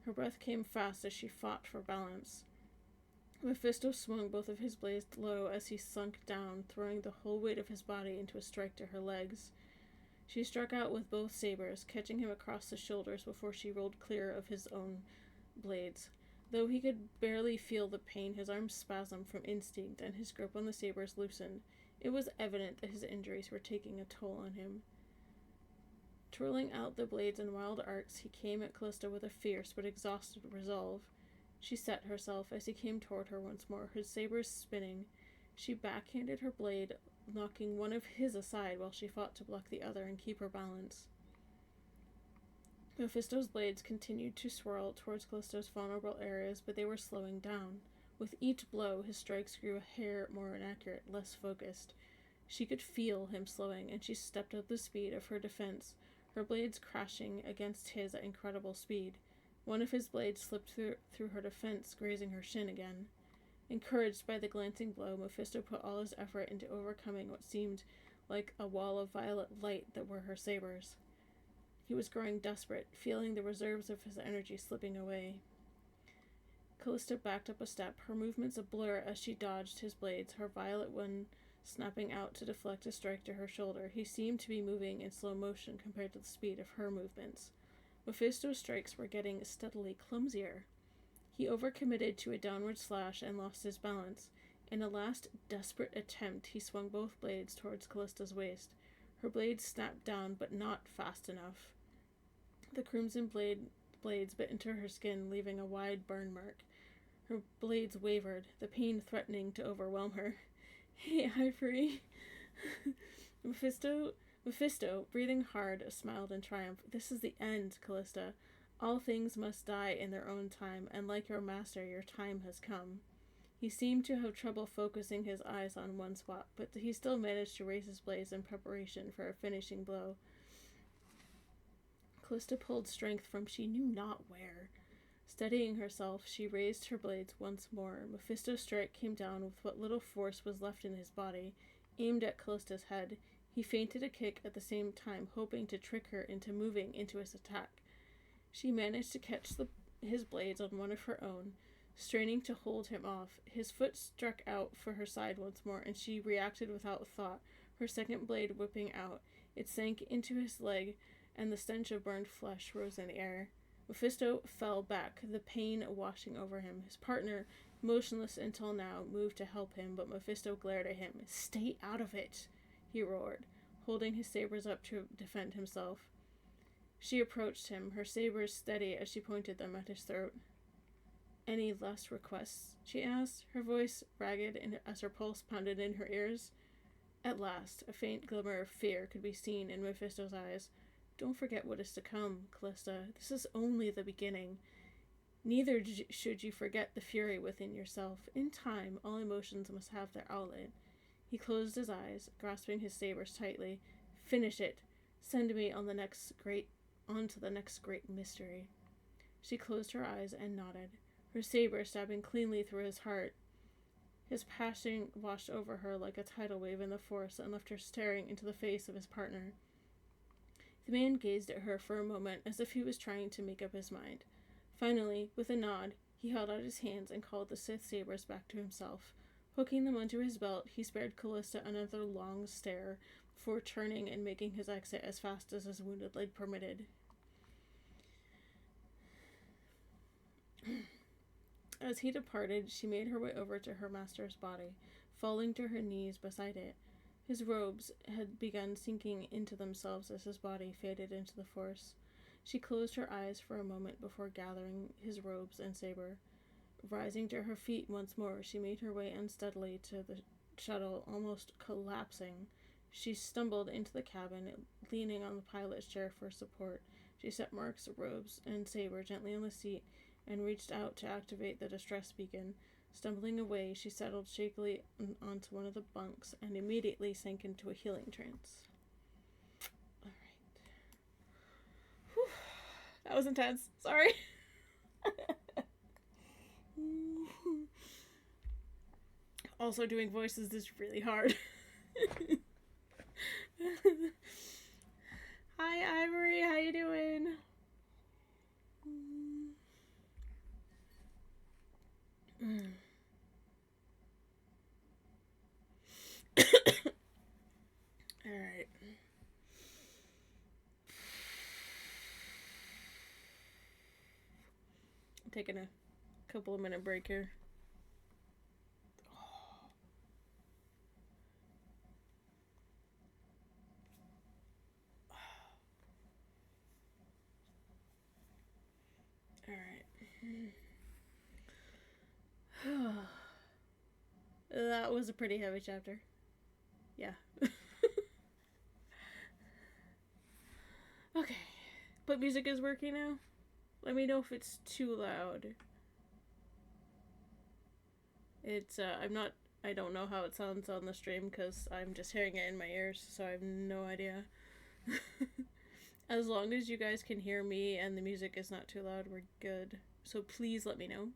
Her breath came fast as she fought for balance. Mephisto swung both of his blades low as he sunk down, throwing the whole weight of his body into a strike to her legs. She struck out with both sabers, catching him across the shoulders before she rolled clear of his own blades. Though he could barely feel the pain, his arms spasmed from instinct and his grip on the sabers loosened. It was evident that his injuries were taking a toll on him. Twirling out the blades in wild arcs, he came at Callista with a fierce but exhausted resolve. She set herself as he came toward her once more, her sabers spinning. She backhanded her blade, knocking one of his aside while she fought to block the other and keep her balance. Mephisto's blades continued to swirl towards Callisto's vulnerable areas, but they were slowing down. With each blow, his strikes grew a hair more inaccurate, less focused. She could feel him slowing, and she stepped up the speed of her defense, her blades crashing against his at incredible speed. One of his blades slipped through her defense, grazing her shin again. Encouraged by the glancing blow, Mephisto put all his effort into overcoming what seemed like a wall of violet light that were her sabers. He was growing desperate, feeling the reserves of his energy slipping away. Callista backed up a step, her movements a blur as she dodged his blades, her violet one snapping out to deflect a strike to her shoulder. He seemed to be moving in slow motion compared to the speed of her movements. Mephisto's strikes were getting steadily clumsier. He overcommitted to a downward slash and lost his balance. In a last desperate attempt, he swung both blades towards Callista's waist. Her blades snapped down, but not fast enough. The crimson blades bit into her skin, leaving a wide burn mark. Her blades wavered, the pain threatening to overwhelm her. "Hey, Ivory." Mephisto, breathing hard, smiled in triumph. "This is the end, Callista. All things must die in their own time, and like your master, your time has come." He seemed to have trouble focusing his eyes on one spot, but he still managed to raise his blades in preparation for a finishing blow. Callista pulled strength from she knew not where. Steadying herself, she raised her blades once more. Mephisto's strike came down with what little force was left in his body, aimed at Callista's head. He feinted a kick at the same time, hoping to trick her into moving into his attack. She managed to catch his blades on one of her own, straining to hold him off. His foot struck out for her side once more, and she reacted without thought, her second blade whipping out. It sank into his leg, and the stench of burned flesh rose in the air. Mephisto fell back, the pain washing over him. His partner, motionless until now, moved to help him, but Mephisto glared at him. "Stay out of it," he roared, holding his sabers up to defend himself. She approached him, her sabers steady as she pointed them at his throat. "Any last requests?" she asked, her voice ragged as her pulse pounded in her ears. At last, a faint glimmer of fear could be seen in Mephisto's eyes. "Don't forget what is to come, Callista. This is only the beginning. Neither should you forget the fury within yourself. In time, all emotions must have their outlet." He closed his eyes, grasping his sabers tightly. "Finish it. Send me on to the next great mystery." She closed her eyes and nodded, her saber stabbing cleanly through his heart. His passion washed over her like a tidal wave in the forest and left her staring into the face of his partner. The man gazed at her for a moment as if he was trying to make up his mind. Finally, with a nod, He held out his hands and called the Sith sabers back to himself. Hooking them onto his belt, he spared Callista another long stare before turning and making his exit as fast as his wounded leg permitted. As he departed, she made her way over to her master's body, falling to her knees beside it. His robes had begun sinking into themselves as his body faded into the Force. She closed her eyes for a moment before gathering his robes and saber. Rising to her feet once more, she made her way unsteadily to the shuttle, almost collapsing. She stumbled into the cabin, leaning on the pilot's chair for support. She set Mark's robes and saber gently on the seat and reached out to activate the distress beacon. Stumbling away, she settled shakily onto one of the bunks and immediately sank into a healing trance. Alright. Whew. That was intense. Sorry. Also, doing voices is really hard. Hi, Ivory. How you doing? Alright. I'm taking a couple of minute break here. Alright. That was a pretty heavy chapter. Yeah. Okay. But music is working now? Let me know if it's too loud. It's, I don't know how it sounds on the stream because I'm just hearing it in my ears, so I have no idea. As long as you guys can hear me and the music is not too loud, we're good. So please let me know.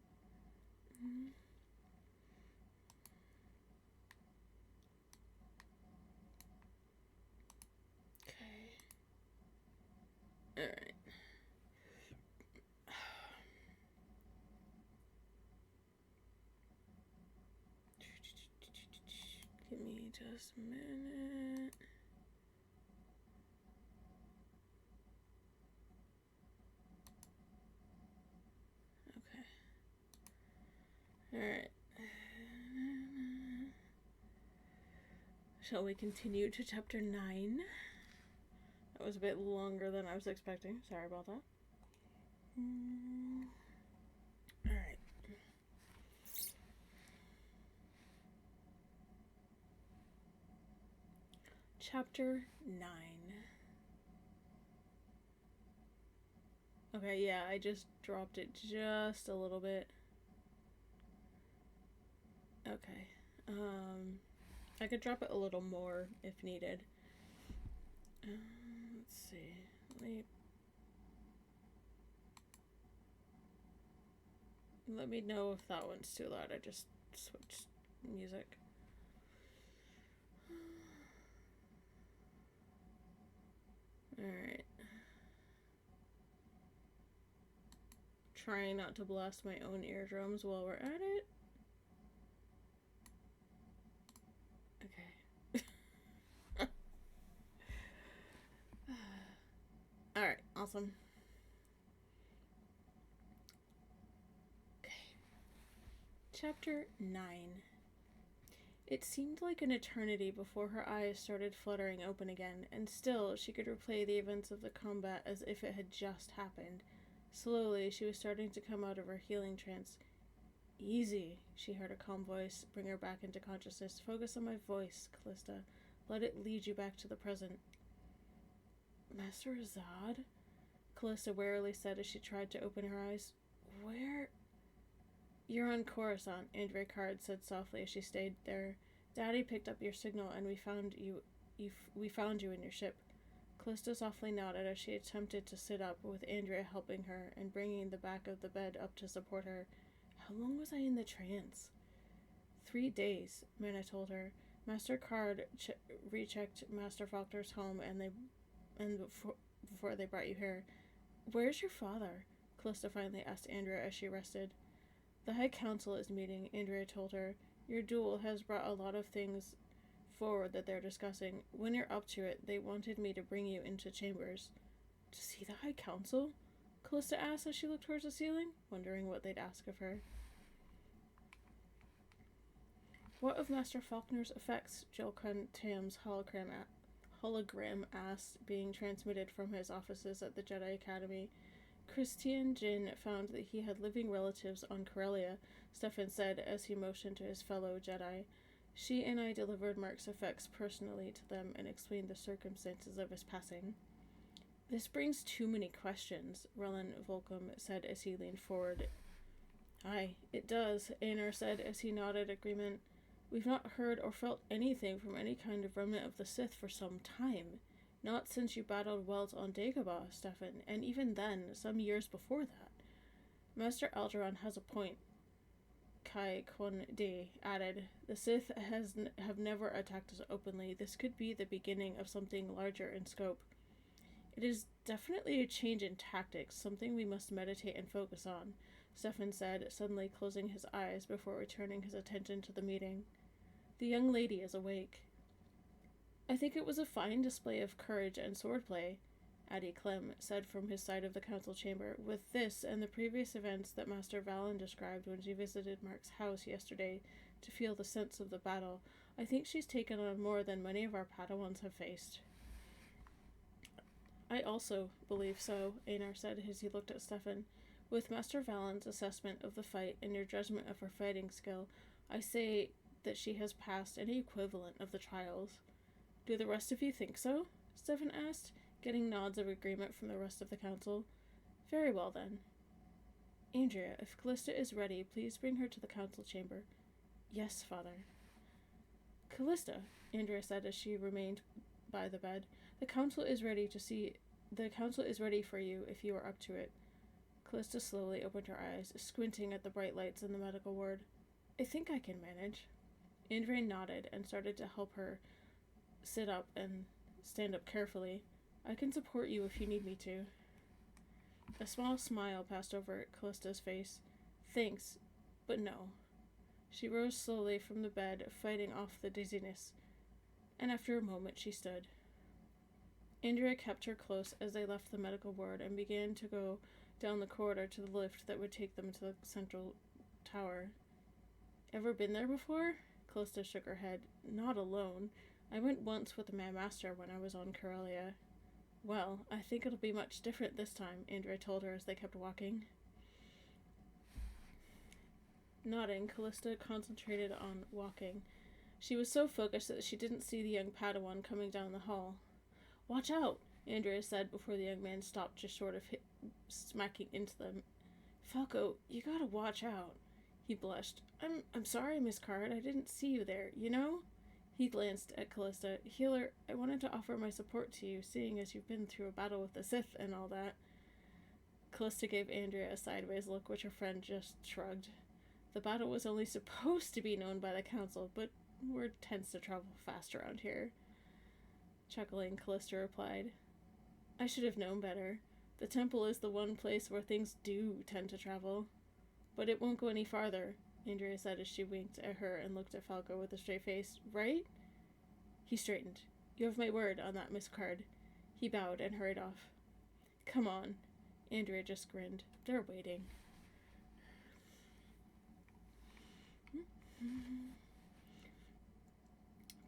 Okay. Alright. Give me just a minute. Okay. Alright. Shall we continue to chapter 9? That was a bit longer than I was expecting. Sorry about that. Alright. Chapter 9. Okay, yeah, I just dropped it just a little bit. Okay. I could drop it a little more if needed. Let's see. Let me know if that one's too loud. I just switched music. Alright. Trying not to blast my own eardrums while we're at it. Okay. Alright, awesome. Okay. Chapter 9. It seemed like an eternity before her eyes started fluttering open again, and still she could replay the events of the combat as if it had just happened. Slowly, she was starting to come out of her healing trance. Easy, she heard a calm voice bring her back into consciousness. Focus on my voice, Callista. Let it lead you back to the present. Master Azad? Callista warily said as she tried to open her eyes. Where? You're on Coruscant, Andrea Card said softly as she stayed there. Daddy picked up your signal and we found you in your ship. Callista softly nodded as she attempted to sit up, with Andrea helping her and bringing the back of the bed up to support her. How long was I in the trance? 3 days, Mana told her. Master Card rechecked Master Faulkner's home before they brought you here. Where's your father? Callista finally asked Andrea as she rested. The High Council is meeting, Andrea told her. Your duel has brought a lot of things forward that they're discussing. When you're up to it, they wanted me to bring you into chambers. To see the High Council? Callista asked as she looked towards the ceiling, wondering what they'd ask of her. What of Master Faulkner's effects? Jolkran Tam's hologram asked, being transmitted from his offices at the Jedi Academy. Christian Jin found that he had living relatives on Corellia, Stefan said as he motioned to his fellow Jedi. She and I delivered Mark's effects personally to them and explained the circumstances of his passing. This brings too many questions, Relin Volcom said as he leaned forward. Aye, it does, Aenor said as he nodded agreement. We've not heard or felt anything from any kind of remnant of the Sith for some time. Not since you battled Welt on Dagobah, Stefan, and even then, some years before that. Master Alderaan has a point, Kai Kwon De added. The Sith have never attacked us openly. This could be the beginning of something larger in scope. It is definitely a change in tactics, something we must meditate and focus on, Stefan said, suddenly closing his eyes before returning his attention to the meeting. The young lady is awake. I think it was a fine display of courage and swordplay, Addie Clem said from his side of the council chamber. With this and the previous events that Master Valen described when she visited Mark's house yesterday to feel the sense of the battle, I think she's taken on more than many of our Padawans have faced. I also believe so, Aenor said as he looked at Stefan. With Master Valen's assessment of the fight and your judgment of her fighting skill, I say that she has passed any equivalent of the trials. Do the rest of you think so? Stefan asked, getting nods of agreement from the rest of the council. Very well, then. Andrea, if Callista is ready, please bring her to the council chamber. Yes, Father. Callista, Andrea said as she remained by the bed, the council is ready for you if you are up to it. Callista slowly opened her eyes, squinting at the bright lights in the medical ward. I think I can manage. Andrea nodded and started to help her sit up and stand up carefully. I can support you if you need me to. A small smile passed over Callista's face. Thanks, but no. She rose slowly from the bed, fighting off the dizziness, and after a moment she stood. Andrea kept her close as they left the medical ward and began to go down the corridor to the lift that would take them to the central tower. Ever been there before? Callista shook her head. Not alone. I went once with my master when I was on Corellia. Well, I think it'll be much different this time, Andrea told her as they kept walking. Nodding, Callista concentrated on walking. She was so focused that she didn't see the young Padawan coming down the hall. Watch out, Andrea said before the young man stopped just short of smacking into them. Falco, you gotta watch out. He blushed. I'm sorry, Miss Card, I didn't see you there, you know? He glanced at Callista. Healer, I wanted to offer my support to you, seeing as you've been through a battle with the Sith and all that. Callista gave Andrea a sideways look, which her friend just shrugged. The battle was only supposed to be known by the council, but word tends to travel fast around here. Chuckling, Callista replied, I should have known better. The temple is the one place where things do tend to travel. But it won't go any farther, Andrea said as she winked at her and looked at Falco with a straight face. Right? He straightened. You have my word on that, Miss Card. He bowed and hurried off. Come on. Andrea just grinned. They're waiting.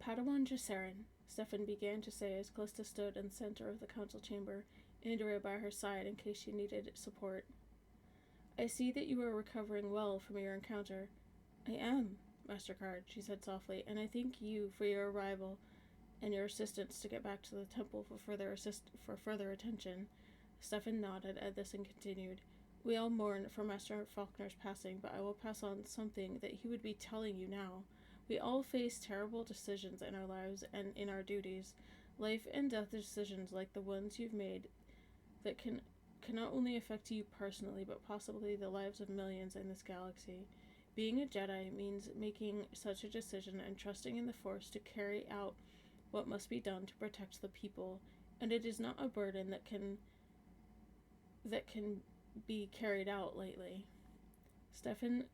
Padawan Jassarin, Stefan began to say as Callista stood in the center of the council chamber, Andrea by her side in case she needed support. I see that you are recovering well from your encounter. I am, Master Card, she said softly, and I thank you for your arrival and your assistance to get back to the temple for further attention. Stefan nodded at this and continued. We all mourn for Master Faulkner's passing, but I will pass on something that he would be telling you now. We all face terrible decisions in our lives and in our duties. Life and death decisions like the ones you've made that can not only affect you personally, but possibly the lives of millions in this galaxy. Being a Jedi means making such a decision and trusting in the Force to carry out what must be done to protect the people, and it is not a burden that can be carried out lightly. Stefan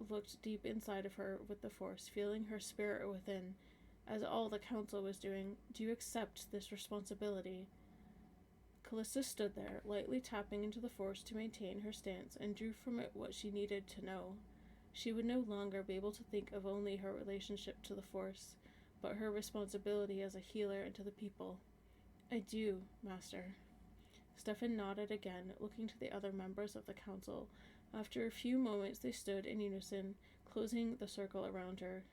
looked deep inside of her with the Force, feeling her spirit within, as all the council was doing. Do you accept this responsibility? Callista stood there, lightly tapping into the Force to maintain her stance, and drew from it what she needed to know. She would no longer be able to think of only her relationship to the Force, but her responsibility as a healer and to the people. I do, Master. Stefan nodded again, looking to the other members of the council. After a few moments they stood in unison, closing the circle around her.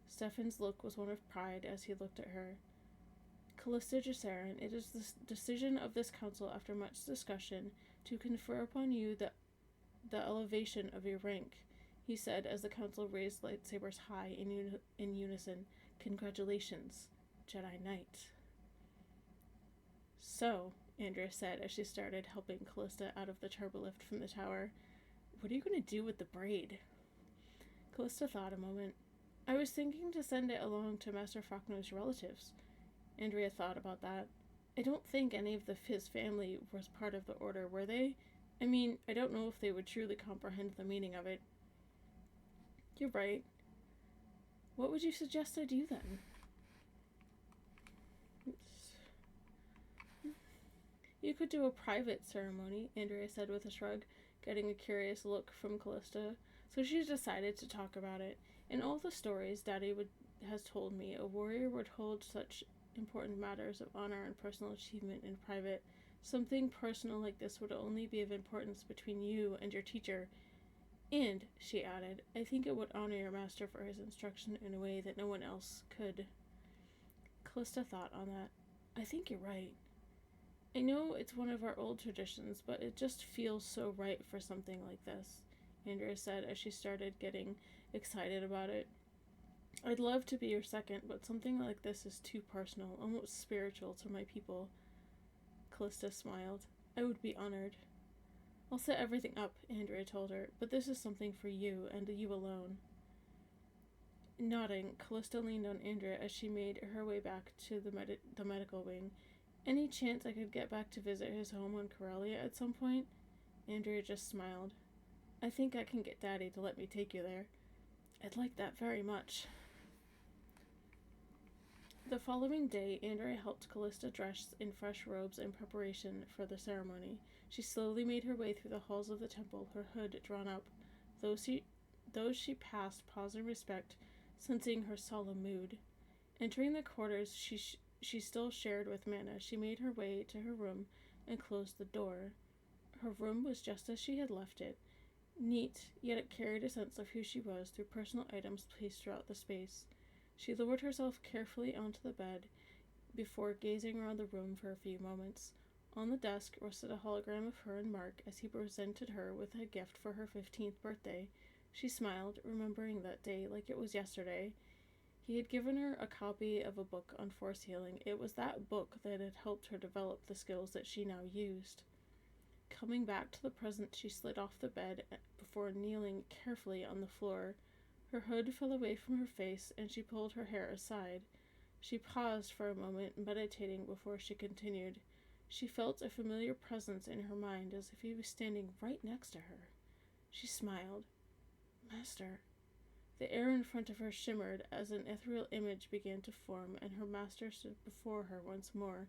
Stefan's look was one of pride as he looked at her. Callista Gesserin, it is the decision of this council after much discussion to confer upon you the elevation of your rank, he said as the council raised lightsabers high in unison. Congratulations, Jedi Knight. So, Andrea said as she started helping Callista out of the turbolift from the tower, what are you going to do with the braid? Callista thought a moment. I was thinking to send it along to Master Fakhno's relatives. Andrea thought about that. I don't think any of his family was part of the order, were they? I mean, I don't know if they would truly comprehend the meaning of it. You're right. What would you suggest I do then? You could do a private ceremony, Andrea said with a shrug, getting a curious look from Callista, so she decided to talk about it. In all the stories Daddy has told me, a warrior would hold such important matters of honor and personal achievement in private. Something personal like this would only be of importance between you and your teacher. And, she added, I think it would honor your master for his instruction in a way that no one else could. Callista thought on that. I think you're right. I know it's one of our old traditions, but it just feels so right for something like this, Andrea said as she started getting excited about it. I'd love to be your second, but something like this is too personal, almost spiritual to my people. Callista smiled. I would be honored. I'll set everything up, Andrea told her, but this is something for you, and you alone. Nodding, Callista leaned on Andrea as she made her way back to the medical wing. Any chance I could get back to visit his home on Corellia at some point? Andrea just smiled. I think I can get Daddy to let me take you there. I'd like that very much. The following day, Andrea helped Callista dress in fresh robes in preparation for the ceremony. She slowly made her way through the halls of the temple, her hood drawn up. Those she passed paused in respect, sensing her solemn mood. Entering the quarters she still shared with Mana, she made her way to her room and closed the door. Her room was just as she had left it. Neat, yet it carried a sense of who she was through personal items placed throughout the space. She lowered herself carefully onto the bed before gazing around the room for a few moments. On the desk rested a hologram of her and Mark as he presented her with a gift for her 15th birthday. She smiled, remembering that day like it was yesterday. He had given her a copy of a book on force healing. It was that book that had helped her develop the skills that she now used. Coming back to the present, she slid off the bed before kneeling carefully on the floor. Her hood fell away from her face, and she pulled her hair aside. She paused for a moment, meditating before she continued. She felt a familiar presence in her mind, as if he was standing right next to her. She smiled. Master. The air in front of her shimmered as an ethereal image began to form, and her master stood before her once more.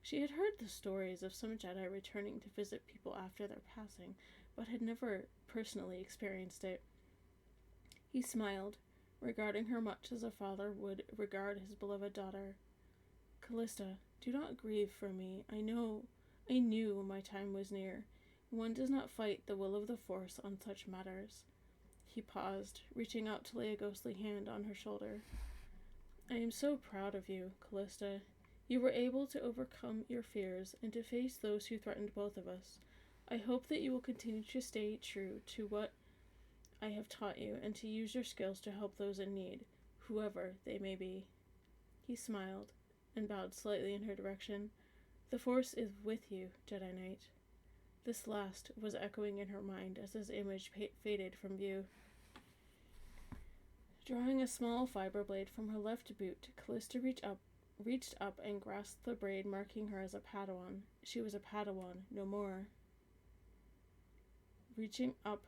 She had heard the stories of some Jedi returning to visit people after their passing, but had never personally experienced it. He smiled, regarding her much as a father would regard his beloved daughter. Callista, do not grieve for me. I knew my time was near. One does not fight the will of the Force on such matters. He paused, reaching out to lay a ghostly hand on her shoulder. I am so proud of you, Callista. You were able to overcome your fears and to face those who threatened both of us. I hope that you will continue to stay true to what I have taught you and to use your skills to help those in need, whoever they may be. He smiled and bowed slightly in her direction. The Force is with you, Jedi Knight. This last was echoing in her mind as his image faded from view. Drawing a small fiber blade from her left boot, Callista reached up and grasped the braid, marking her as a Padawan. She was a Padawan, no more. Reaching up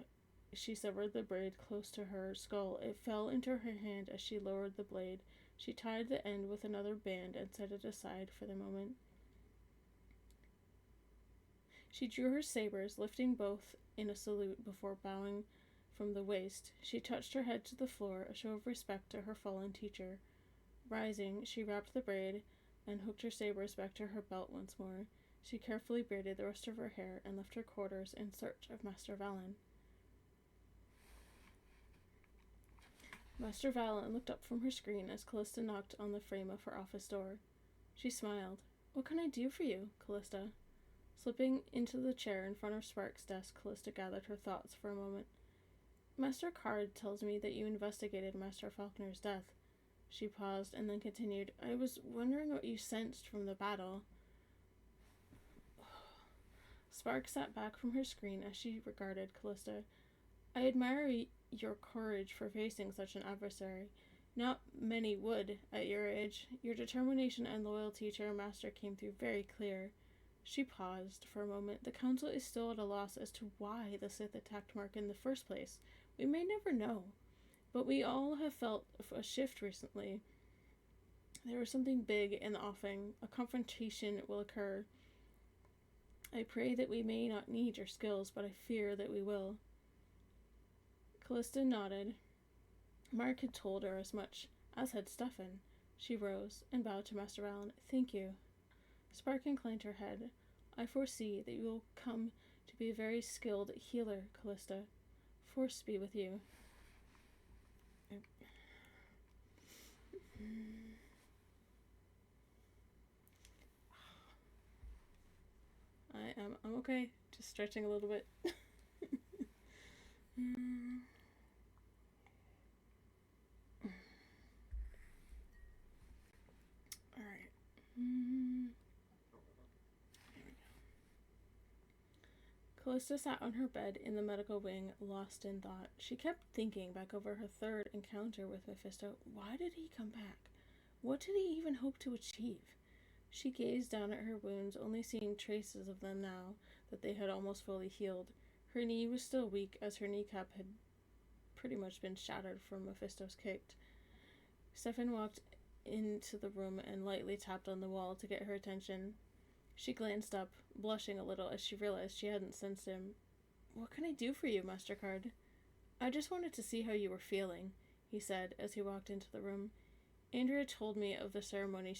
She severed the braid close to her skull. It fell into her hand as she lowered the blade. She tied the end with another band and set it aside for the moment. She drew her sabers, lifting both in a salute before bowing from the waist. She touched her head to the floor, a show of respect to her fallen teacher. Rising, she wrapped the braid and hooked her sabers back to her belt once more. She carefully braided the rest of her hair and left her quarters in search of Master Valen. Master Valen looked up from her screen as Callista knocked on the frame of her office door. She smiled. "What can I do for you, Callista?" Slipping into the chair in front of Spark's desk, Callista gathered her thoughts for a moment. "Master Card tells me that you investigated Master Falconer's death." She paused and then continued, "I was wondering what you sensed from the battle." Spark sat back from her screen as she regarded Callista. "I admire your courage for facing such an adversary. Not many would, at your age. Your determination and loyalty to your master came through very clear." She paused for a moment. "The Council is still at a loss as to why the Sith attacked Mark in the first place. We may never know. But we all have felt a shift recently. There was something big in the offing. A confrontation will occur. I pray that we may not need your skills, but I fear that we will." Callista nodded. Mark had told her as much, as had Stefan. She rose and bowed to Master Valen. "Thank you." Spark inclined her head. "I foresee that you will come to be a very skilled healer, Callista. Force be with you." I'm okay. Just stretching a little bit. Alright. Callista sat on her bed in the medical wing, lost in thought. She kept thinking back over her third encounter with Mephisto. Why did he come back? What did he even hope to achieve? She gazed down at her wounds, only seeing traces of them now that they had almost fully healed. Her knee was still weak, as her kneecap had pretty much been shattered from Mephisto's kick. Stefan walked into the room and lightly tapped on the wall to get her attention. She glanced up, blushing a little as she realized she hadn't sensed him. "What can I do for you, Master Card?" "I just wanted to see how you were feeling," he said as he walked into the room. "Andrea told me of the ceremony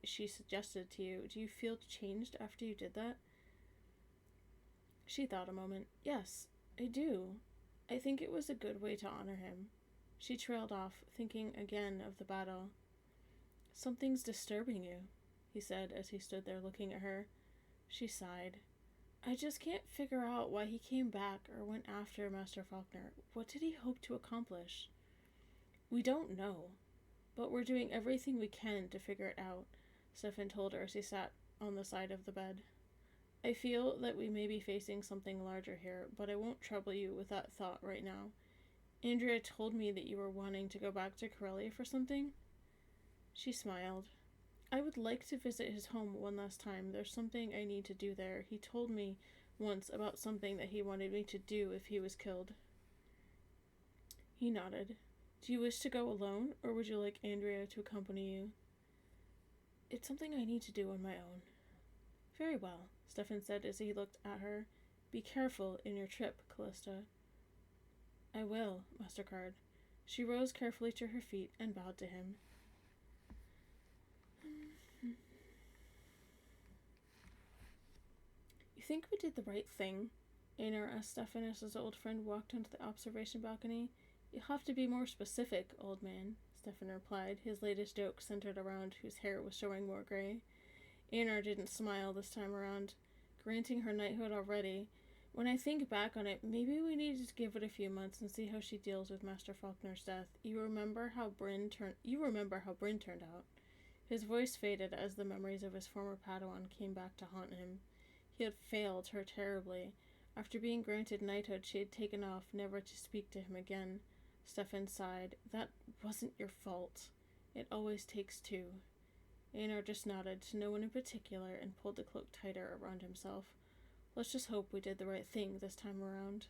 she suggested to you. Do you feel changed after you did that?" She thought a moment. "Yes, I do. I think it was a good way to honor him." She trailed off, thinking again of the battle. "Something's disturbing you," he said as he stood there looking at her. She sighed. "I just can't figure out why he came back or went after Master Faulkner. What did he hope to accomplish?" "We don't know. But we're doing everything we can to figure it out," Stefan told her as he sat on the side of the bed. "I feel that we may be facing something larger here, but I won't trouble you with that thought right now. Andrea told me that you were wanting to go back to Corellia for something." She smiled. "I would like to visit his home one last time. There's something I need to do there. He told me once about something that he wanted me to do if he was killed." He nodded. "Do you wish to go alone, or would you like Andrea to accompany you?" "It's something I need to do on my own." "Very well," Stefan said as he looked at her. "Be careful in your trip, Callista." "I will, Master Card." She rose carefully to her feet and bowed to him. "You think we did the right thing?" Einar asked Stefan as his old friend walked onto the observation balcony. "You'll have to be more specific, old man," Stefan replied, his latest joke centered around whose hair was showing more gray. Einar didn't smile this time around. "Granting her knighthood already. When I think back on it, maybe we needed to give it a few months and see how she deals with Master Faulkner's death. You remember how Bryn turned out." His voice faded as the memories of his former Padawan came back to haunt him. He had failed her terribly. After being granted knighthood, she had taken off, never to speak to him again. Stefan sighed. "That wasn't your fault. It always takes two." Einar just nodded to no one in particular and pulled the cloak tighter around himself. "Let's just hope we did the right thing this time around."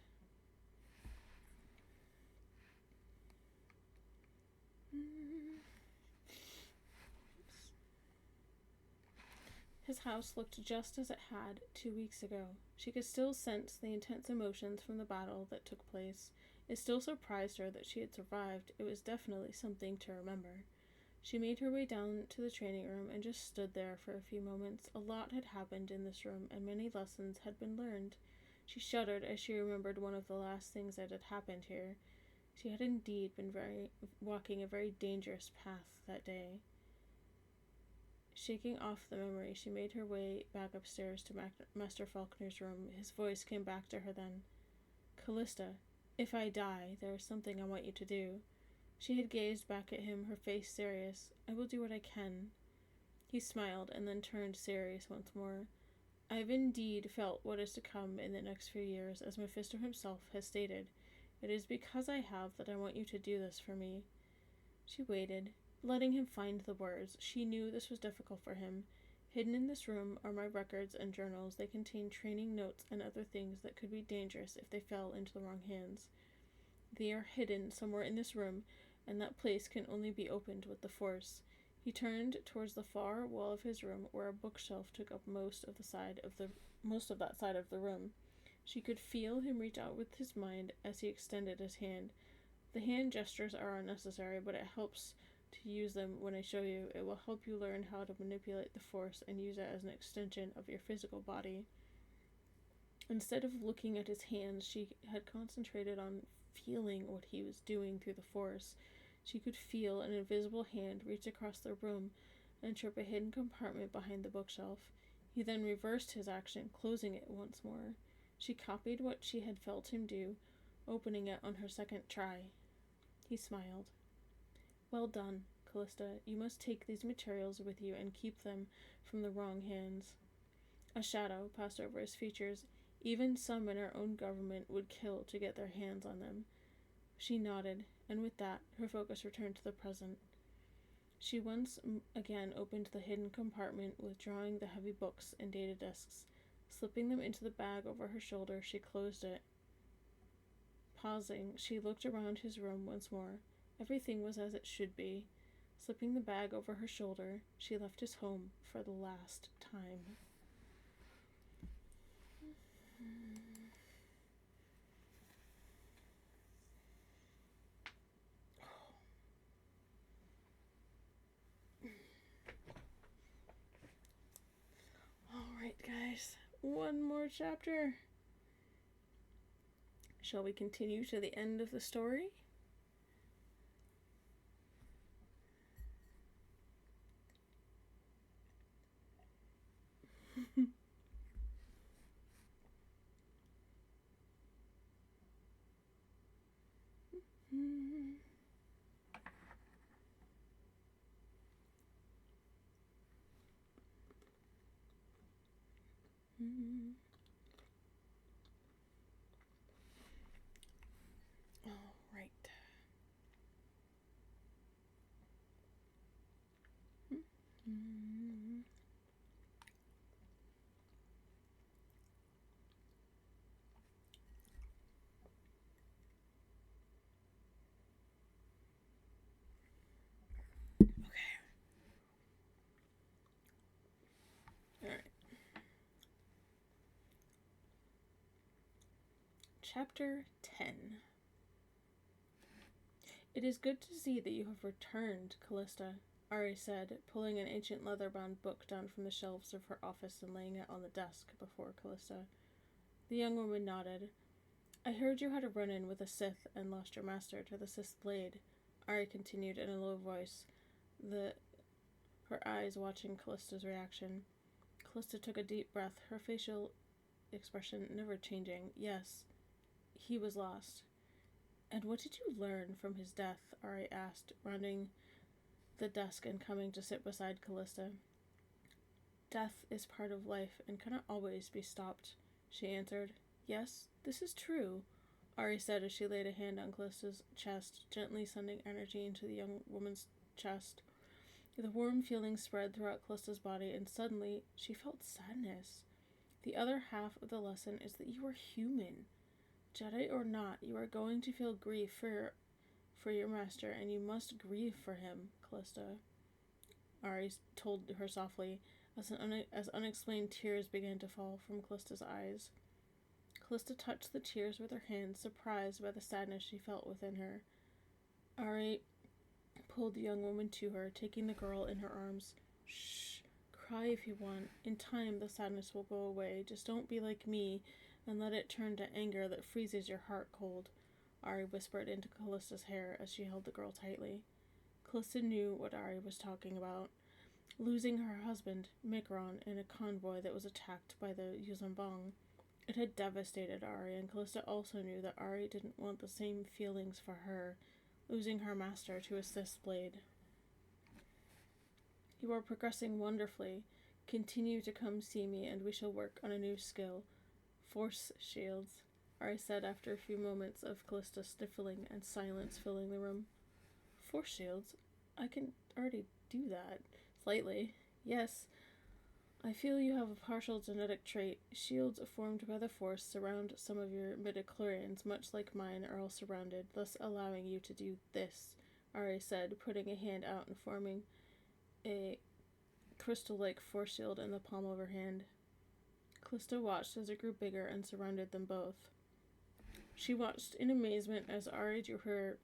His house looked just as it had 2 weeks ago. She could still sense the intense emotions from the battle that took place. It still surprised her that she had survived. It was definitely something to remember. She made her way down to the training room and just stood there for a few moments. A lot had happened in this room, and many lessons had been learned. She shuddered as she remembered one of the last things that had happened here. She had indeed been walking a very dangerous path that day. Shaking off the memory, she made her way back upstairs to Master Faulkner's room. His voice came back to her then. "Callista, if I die, there is something I want you to do." She had gazed back at him, her face serious. "I will do what I can." He smiled and then turned serious once more. "I have indeed felt what is to come in the next few years, as Mephisto himself has stated. It is because I have that I want you to do this for me." She waited, letting him find the words. She knew this was difficult for him. "Hidden in this room are my records and journals. They contain training notes and other things that could be dangerous if they fell into the wrong hands. They are hidden somewhere in this room, and that place can only be opened with the Force." He turned towards the far wall of his room, where a bookshelf took up most of that side of the room. She could feel him reach out with his mind as he extended his hand. The hand gestures are unnecessary, but it helps to use them when I show you. It will help you learn how to manipulate the Force and use it as an extension of your physical body. Instead of looking at his hands, she had concentrated on feeling what he was doing through the Force. She could feel an invisible hand reach across the room and trip a hidden compartment behind the bookshelf. He then reversed his action, closing it once more. She copied what she had felt him do, opening it on her second try. He smiled. "Well done, Callista. You must take these materials with you and keep them from the wrong hands." A shadow passed over his features. "Even some in our own government would kill to get their hands on them." She nodded, and with that, her focus returned to the present. She once again opened the hidden compartment, withdrawing the heavy books and data disks. Slipping them into the bag over her shoulder, she closed it. Pausing, she looked around his room once more. Everything was as it should be. Slipping the bag over her shoulder, she left his home for the last time. Alright, guys. One more chapter. Shall we continue to the end of the story? All right. Chapter 10. "It is good to see that you have returned, Callista," Ari said, pulling an ancient leather-bound book down from the shelves of her office and laying it on the desk before Callista. The young woman nodded. "I heard you had a run-in with a Sith and lost your master to the Sith's blade," Ari continued in a low voice, her eyes watching Callista's reaction. Callista took a deep breath, her facial expression never changing. "Yes, he was lost." "And what did you learn from his death?" Ari asked, rounding the desk and coming to sit beside Callista. "Death is part of life and cannot always be stopped," she answered. "Yes, this is true," Ari said as she laid a hand on Callista's chest, gently sending energy into the young woman's chest. The warm feeling spread throughout Callista's body, and suddenly she felt sadness. "The other half of the lesson is that you are human. Jedi or not, you are going to feel grief for your master, and you must grieve for him, Callista," Ari told her softly. as unexplained tears began to fall from Callista's eyes. Callista touched the tears with her hands, surprised by the sadness she felt within her. Ari pulled the young woman to her, taking the girl in her arms. Shh, cry if you want. In time, the sadness will go away. Just don't be like me and let it turn to anger that freezes your heart cold, Ari whispered into Callista's hair as she held the girl tightly. Callista knew what Ari was talking about. Losing her husband, Mikron, in a convoy that was attacked by the Yuzambong. It had devastated Ari, and Callista also knew that Ari didn't want the same feelings for her, losing her master to a Sith blade. You are progressing wonderfully. Continue to come see me, and we shall work on a new skill. Force shields, Ari said after a few moments of Callista sniffling and silence filling the room. Force shields? I can already do that. Slightly. Yes. I feel you have a partial genetic trait. Shields formed by the Force surround some of your midichlorians, much like mine are all surrounded, thus allowing you to do this, Ari said, putting a hand out and forming a crystal-like force shield in the palm of her hand. Callista watched as it grew bigger and surrounded them both. She watched in amazement as Ari drew her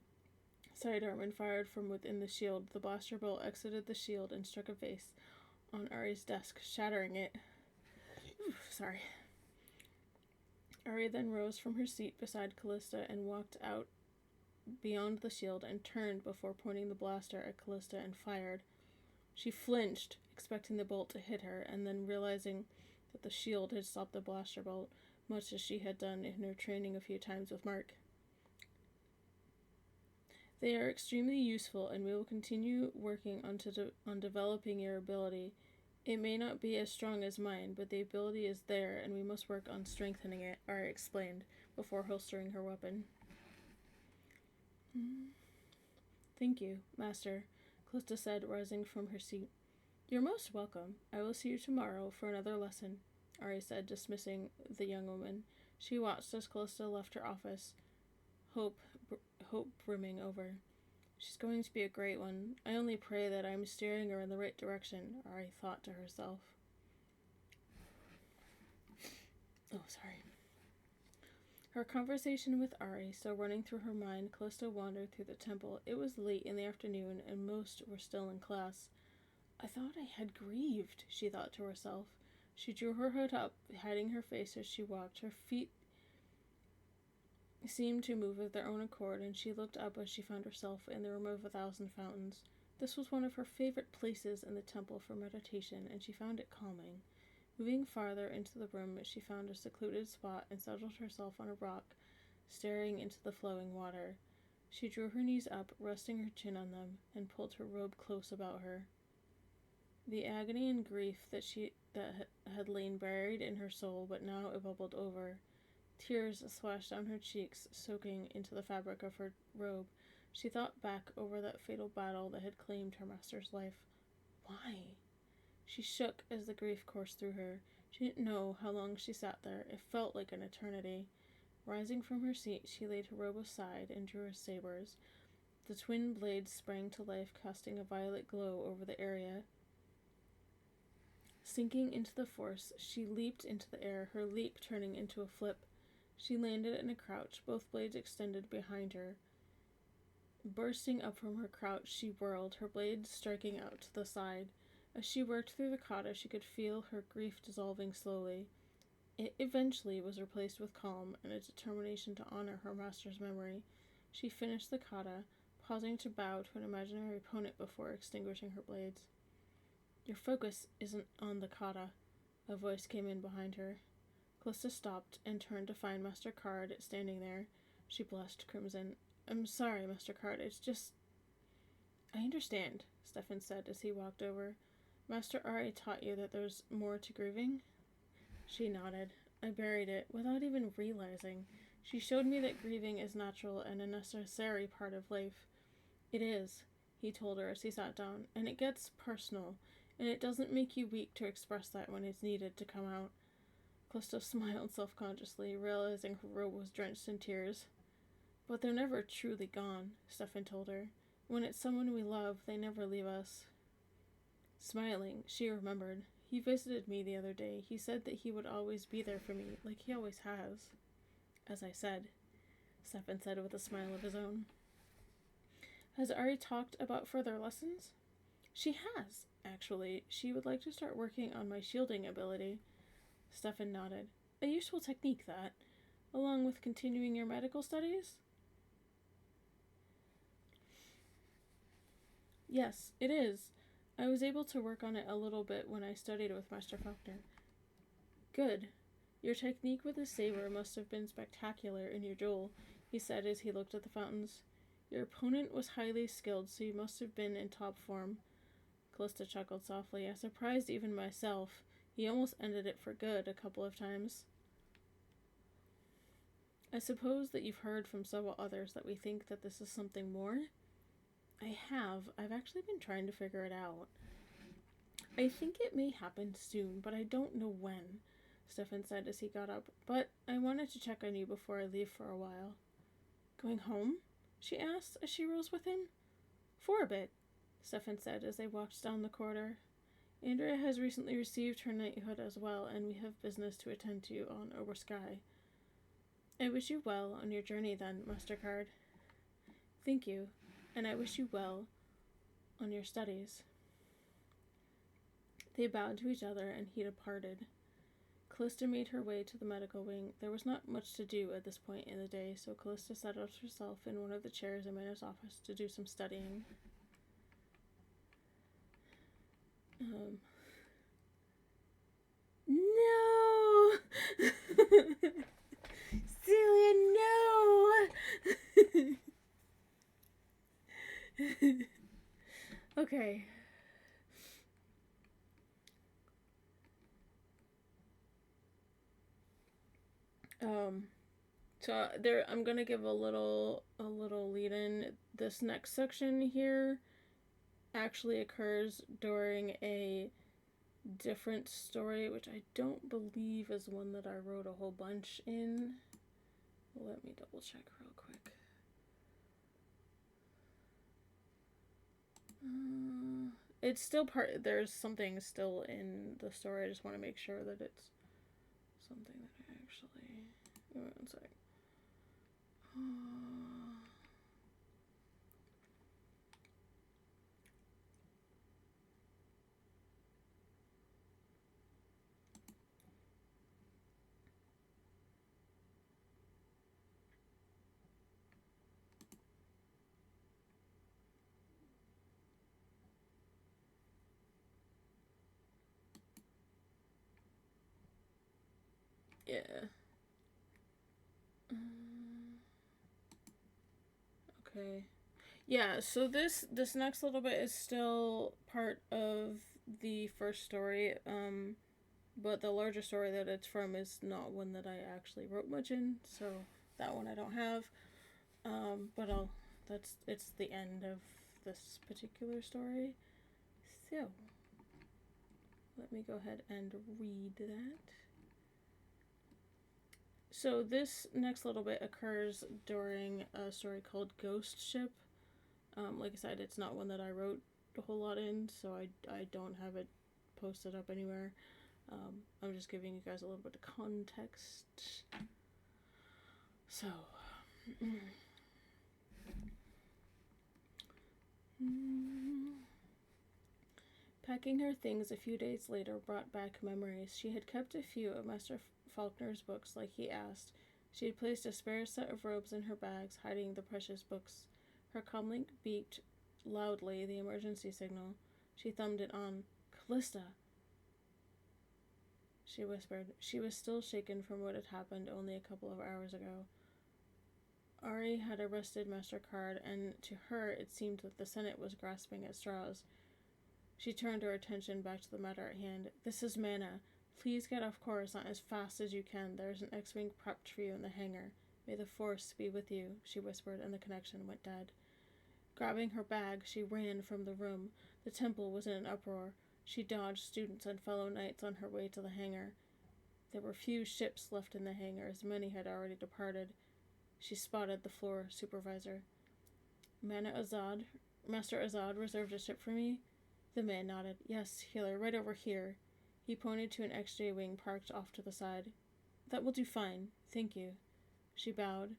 sidearm and fired from within the shield. The blaster bolt exited the shield and struck a vase on Ari's desk, shattering it. Sorry. Ari then rose from her seat beside Callista and walked out beyond the shield and turned before pointing the blaster at Callista and fired. She flinched, expecting the bolt to hit her, and then realizing that the shield had stopped the blaster bolt, much as she had done in her training a few times with Mark. They are extremely useful, and we will continue working on developing your ability. It may not be as strong as mine, but the ability is there, and we must work on strengthening it, Ari explained, before holstering her weapon. Thank you, Master, Callista said, rising from her seat. You're most welcome. I will see you tomorrow for another lesson, Ari said, dismissing the young woman. She watched as Callista left her office, hope brimming over. She's going to be a great one. I only pray that I'm steering her in the right direction, Ari thought to herself. Oh, sorry. Her conversation with Ari still running through her mind, Callista wandered through the temple. It was late in the afternoon, and most were still in class. I thought I had grieved, she thought to herself. She drew her hood up, hiding her face as she walked. Her feet seemed to move of their own accord, and she looked up as she found herself in the Room of 1,000 Fountains. This was one of her favorite places in the temple for meditation, and she found it calming. Moving farther into the room, she found a secluded spot and settled herself on a rock, staring into the flowing water. She drew her knees up, resting her chin on them, and pulled her robe close about her. The agony and grief that had lain buried in her soul, but now it bubbled over. Tears splashed down her cheeks, soaking into the fabric of her robe. She thought back over that fatal battle that had claimed her master's life. Why? She shook as the grief coursed through her. She didn't know how long she sat there. It felt like an eternity. Rising from her seat, she laid her robe aside and drew her sabers. The twin blades sprang to life, casting a violet glow over the area. Sinking into the force, she leaped into the air, her leap turning into a flip. She landed in a crouch, both blades extended behind her. Bursting up from her crouch, she whirled, her blades striking out to the side. As she worked through the kata, she could feel her grief dissolving slowly. It eventually was replaced with calm and a determination to honor her master's memory. She finished the kata, pausing to bow to an imaginary opponent before extinguishing her blades. Your focus isn't on the kata, a voice came in behind her. Callista stopped and turned to find Master Card standing there. She blushed crimson. I'm sorry, Master Card, it's just... I understand, Stefan said as he walked over. Master Ari taught you that there's more to grieving? She nodded. I buried it, without even realizing. She showed me that grieving is natural and a necessary part of life. It is, he told her as he sat down, and it gets personal, and it doesn't make you weak to express that when it's needed to come out. Callista smiled self-consciously, realizing her robe was drenched in tears. But they're never truly gone, Stefan told her. When it's someone we love, they never leave us. Smiling, she remembered. He visited me the other day. He said that he would always be there for me, like he always has. As I said, Stefan said with a smile of his own. Has Ari talked about further lessons? She has, actually. She would like to start working on my shielding ability. Stefan nodded. A useful technique, that. Along with continuing your medical studies? Yes, it is. I was able to work on it a little bit when I studied with Master Faulkner. Good. Your technique with the saber must have been spectacular in your duel, he said as he looked at the fountains. Your opponent was highly skilled, so you must have been in top form. Callista chuckled softly. I surprised even myself. He almost ended it for good a couple of times. I suppose that you've heard from several others that we think that this is something more? I have. I've actually been trying to figure it out. I think it may happen soon, but I don't know when, Stefan said as he got up. But I wanted to check on you before I leave for a while. Going home? She asked as she rose with him. For a bit, Stefan said as they walked down the corridor. Andrea has recently received her knighthood as well, and we have business to attend to on Obersky. I wish you well on your journey then, Mastercard. Thank you, and I wish you well on your studies. They bowed to each other and he departed. Callista made her way to the medical wing. There was not much to do at this point in the day, so Callista settled herself in one of the chairs in Mana's office to do some studying. No! Celia, no! Okay. So there, I'm gonna give a little lead in. This next section here actually occurs during a different story, which I don't believe is one that I wrote a whole bunch in. Let me double check real quick. It's still there's something still in the story. I just want to make sure that it's something that I actually... One sec. Yeah. Okay. Yeah, so this next little bit is still part of the first story, but the larger story that it's from is not one that I actually wrote much in, so that one I don't have. But it's the end of this particular story. So, let me go ahead and read that. So this next little bit occurs during a story called Ghost Ship. Like I said, it's not one that I wrote a whole lot in, so I don't have it posted up anywhere. I'm just giving you guys a little bit of context. So, packing her things a few days later brought back memories. She had kept a few of Master Faulkner's books like he asked. She had placed a spare set of robes in her bags, hiding the precious books. Her comlink beeped loudly, the emergency signal. She thumbed it on. Callista, she whispered. She was still shaken from what had happened only a couple of hours ago. Ari had arrested Master Card, and to her it seemed that the Senate was grasping at straws. She turned her attention back to the matter at hand. This is Mana. Please get off Coruscant as fast as you can. There's an X-Wing prepped for you in the hangar. May the Force be with you, she whispered, and the connection went dead. Grabbing her bag, she ran from the room. The temple was in an uproar. She dodged students and fellow knights on her way to the hangar. There were few ships left in the hangar, as many had already departed. She spotted the floor supervisor. Master Azad reserved a ship for me? The man nodded. Yes, healer, right over here. He pointed to an XJ wing parked off to the side. That will do fine, thank you. She bowed.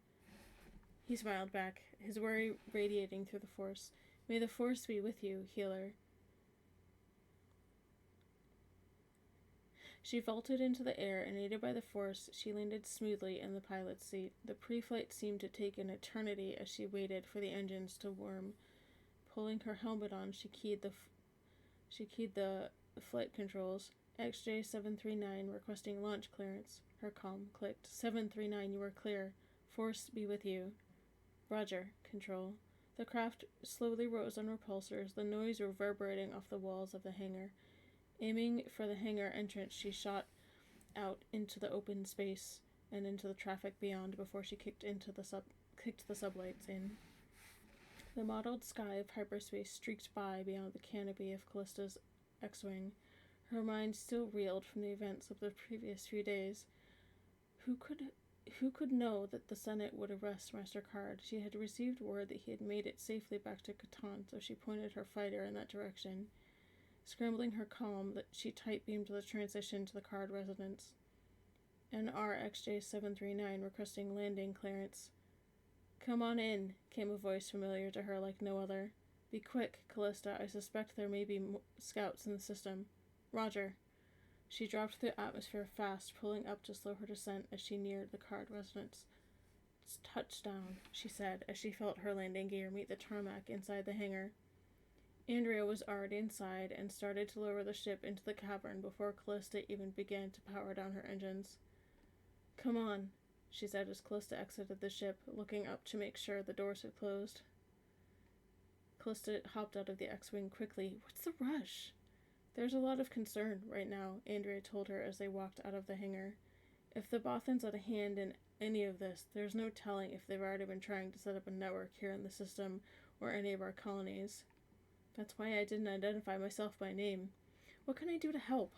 He smiled back, his worry radiating through the Force. May the Force be with you, healer. She vaulted into the air, and aided by the Force, she landed smoothly in the pilot's seat. The pre-flight seemed to take an eternity as she waited for the engines to warm. Pulling her helmet on, she keyed the flight controls. XJ-739 requesting launch clearance. Her comm clicked. 739, you are clear. Force be with you. Roger, Control. The craft slowly rose on repulsors, the noise reverberating off the walls of the hangar. Aiming for the hangar entrance, she shot out into the open space and into the traffic beyond before she kicked the sublights in. The mottled sky of hyperspace streaked by beyond the canopy of Callista's X-Wing. Her mind still reeled from the events of the previous few days. Who could know that the Senate would arrest Master Card? She had received word that he had made it safely back to Catan, so she pointed her fighter in that direction. Scrambling her comm, she tight-beamed the transition to the Card residence. NRXJ-739 requesting landing clearance. Come on in, came a voice familiar to her like no other. Be quick, Callista. I suspect there may be scouts in the system. Roger. She dropped through the atmosphere fast, pulling up to slow her descent as she neared the Card residence. It's touchdown, she said, as she felt her landing gear meet the tarmac inside the hangar. Andrea was already inside and started to lower the ship into the cavern before Callista even began to power down her engines. Come on, she said as Callista exited the ship, looking up to make sure the doors had closed. Callista hopped out of the X-Wing quickly. What's the rush? There's a lot of concern right now, Andrea told her as they walked out of the hangar. If the Bothans had a hand in any of this, there's no telling if they've already been trying to set up a network here in the system or any of our colonies. That's why I didn't identify myself by name. What can I do to help?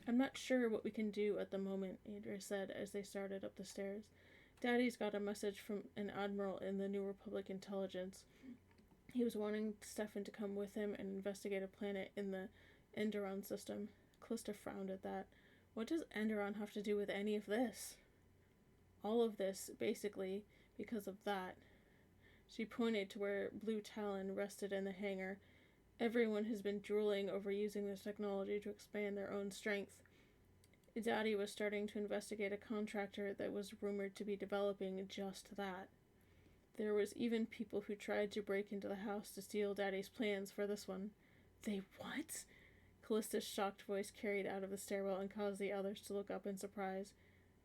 I'm not sure what we can do at the moment, Andrea said as they started up the stairs. Daddy's got a message from an admiral in the New Republic intelligence. He was wanting Stefan to come with him and investigate a planet in the Enderon system. Callista frowned at that. What does Enderon have to do with any of this? All of this, basically, because of that. She pointed to where Blue Talon rested in the hangar. Everyone has been drooling over using this technology to expand their own strength. Daddy was starting to investigate a contractor that was rumored to be developing just that. There was even people who tried to break into the house to steal Daddy's plans for this one. They what? Callista's shocked voice carried out of the stairwell and caused the others to look up in surprise.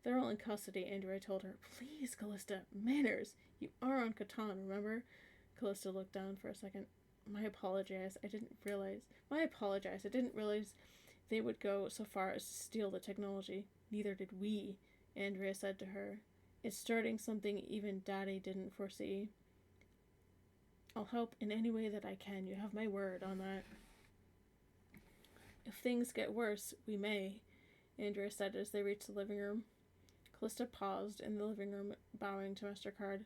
They're all in custody, Andrea told her. Please, Callista, manners. You are on Catan, remember? Callista looked down for a second. I apologize. I didn't realize they would go so far as to steal the technology. Neither did we, Andrea said to her. It's starting something even Daddy didn't foresee. I'll help in any way that I can. You have my word on that. If things get worse, we may, Andrea said as they reached the living room. Callista paused in the living room, bowing to Master Card.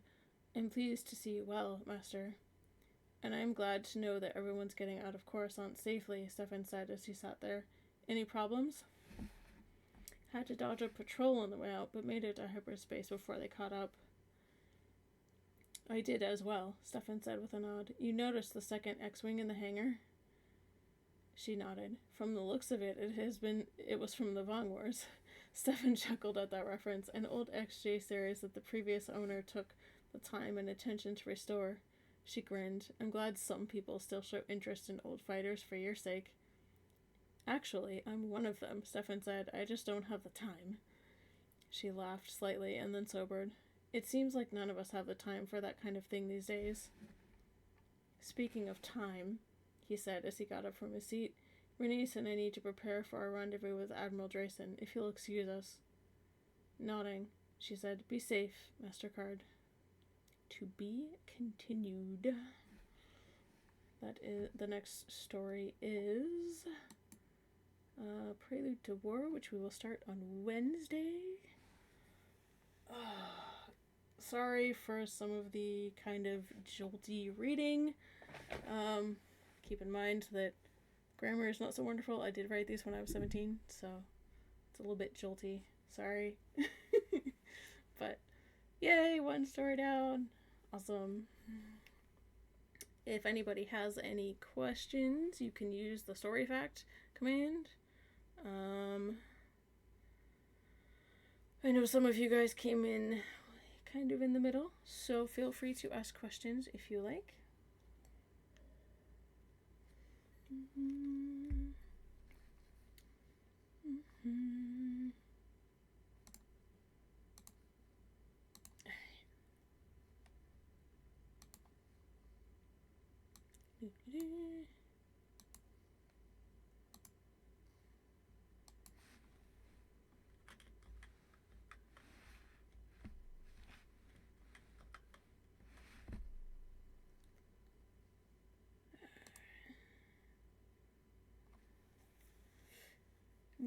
I'm pleased to see you well, Master. And I'm glad to know that everyone's getting out of Coruscant safely, Stefan said as he sat there. Any problems? Had to dodge a patrol on the way out, but made it to hyperspace before they caught up. I did as well, Stefan said with a nod. You noticed the second X-Wing in the hangar? She nodded. From the looks of it, it was from the Von Wars. Stefan chuckled at that reference, an old XJ series that the previous owner took the time and attention to restore. She grinned. I'm glad some people still show interest in old fighters for your sake. Actually, I'm one of them, Stefan said. I just don't have the time. She laughed slightly and then sobered. It seems like none of us have the time for that kind of thing these days. Speaking of time, he said as he got up from his seat, Renice and I need to prepare for our rendezvous with Admiral Drayson, if you'll excuse us. Nodding, she said, be safe, Master Card. To be continued. That is, the next story is Prelude to War, which we will start on Wednesday. Sorry for some of the kind of jolty reading. Keep in mind that grammar is not so wonderful. I did write these when I was 17, so it's a little bit jolty. Sorry. But yay, one story down. Awesome. If anybody has any questions, you can use the story fact command. I know some of you guys came in kind of in the middle, so feel free to ask questions if you like.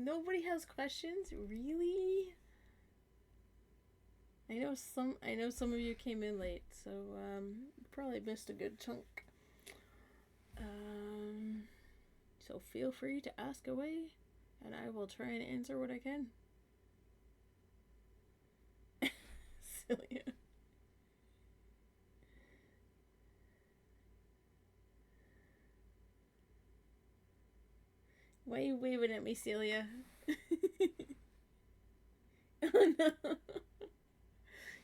Nobody has questions? Really? I know some of you came in late, so probably missed a good chunk. So feel free to ask away, and I will try and answer what I can. Celia. Why are you waving at me, Celia? Oh no.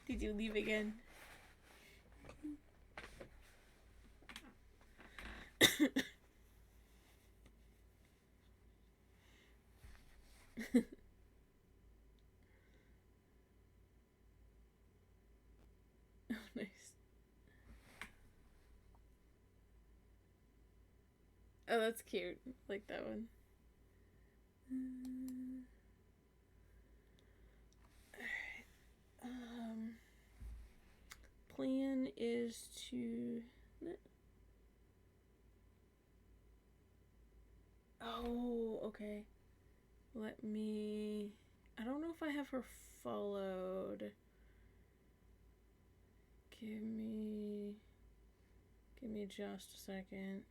Did you leave again? Oh, nice. Oh, that's cute. I like that one. Alright. Plan is to... Oh, okay. Let me... I don't know if I have her followed. Give me just a second.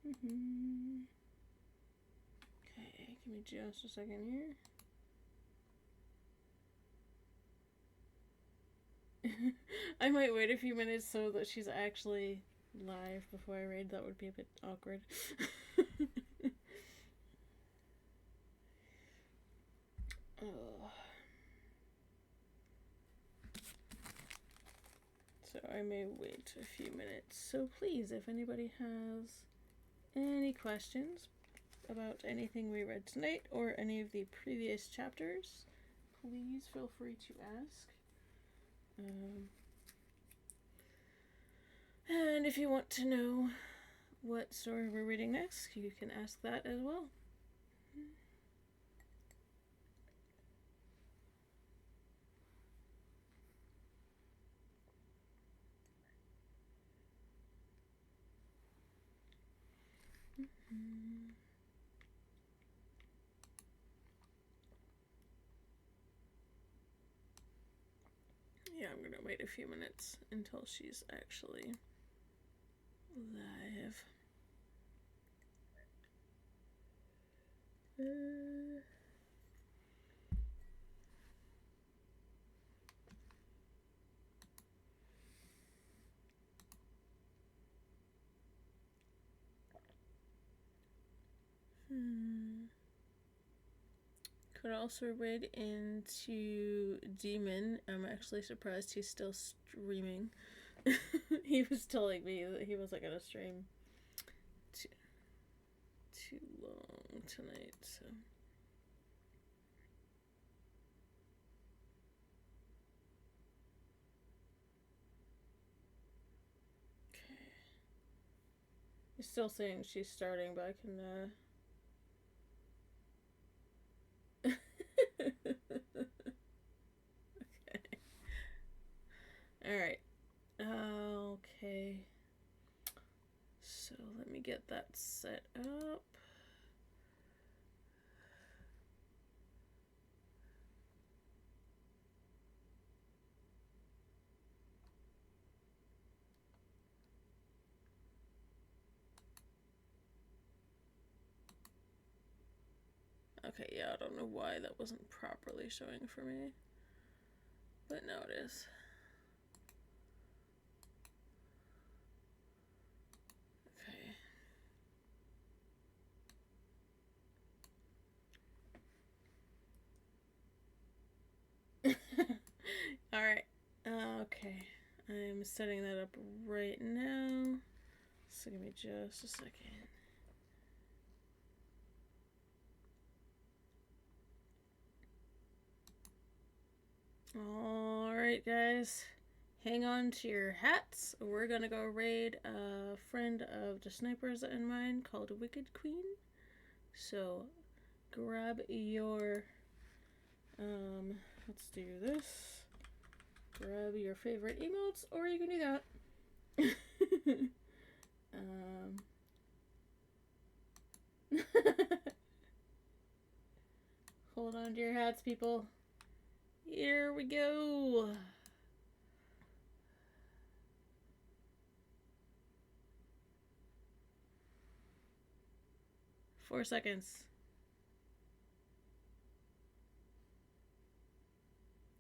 Okay, give me just a second here. I might wait a few minutes so that she's actually live before I raid. That would be a bit awkward. Oh. So I may wait a few minutes. So please, if anybody has any questions about anything we read tonight or any of the previous chapters, please feel free to ask. And if you want to know what story we're reading next, you can ask that as well. Yeah, I'm gonna wait a few minutes until she's actually live. could also raid into Demon. I'm actually surprised he's still streaming. He was telling me that he wasn't gonna stream too long tonight, so. Okay. He's still saying she's starting, but I can, Okay. Alright. Okay. So let me get that set up. Okay, yeah, I don't know why that wasn't properly showing for me. But now it is. Okay. Alright. Okay. I'm setting that up right now. So give me just a second. Alright, guys. Hang on to your hats. We're gonna go raid a friend of the snipers in mine called Wicked Queen. So grab your let's do this. Grab your favorite emotes, or you can do that. Hold on to your hats, people. Here we go. 4 seconds.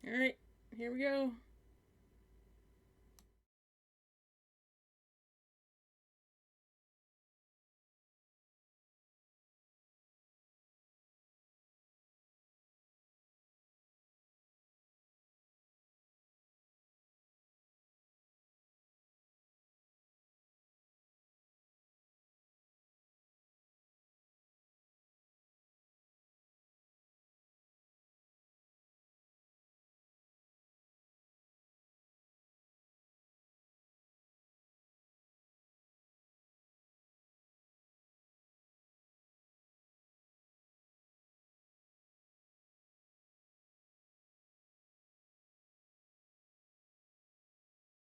Alright, here we go.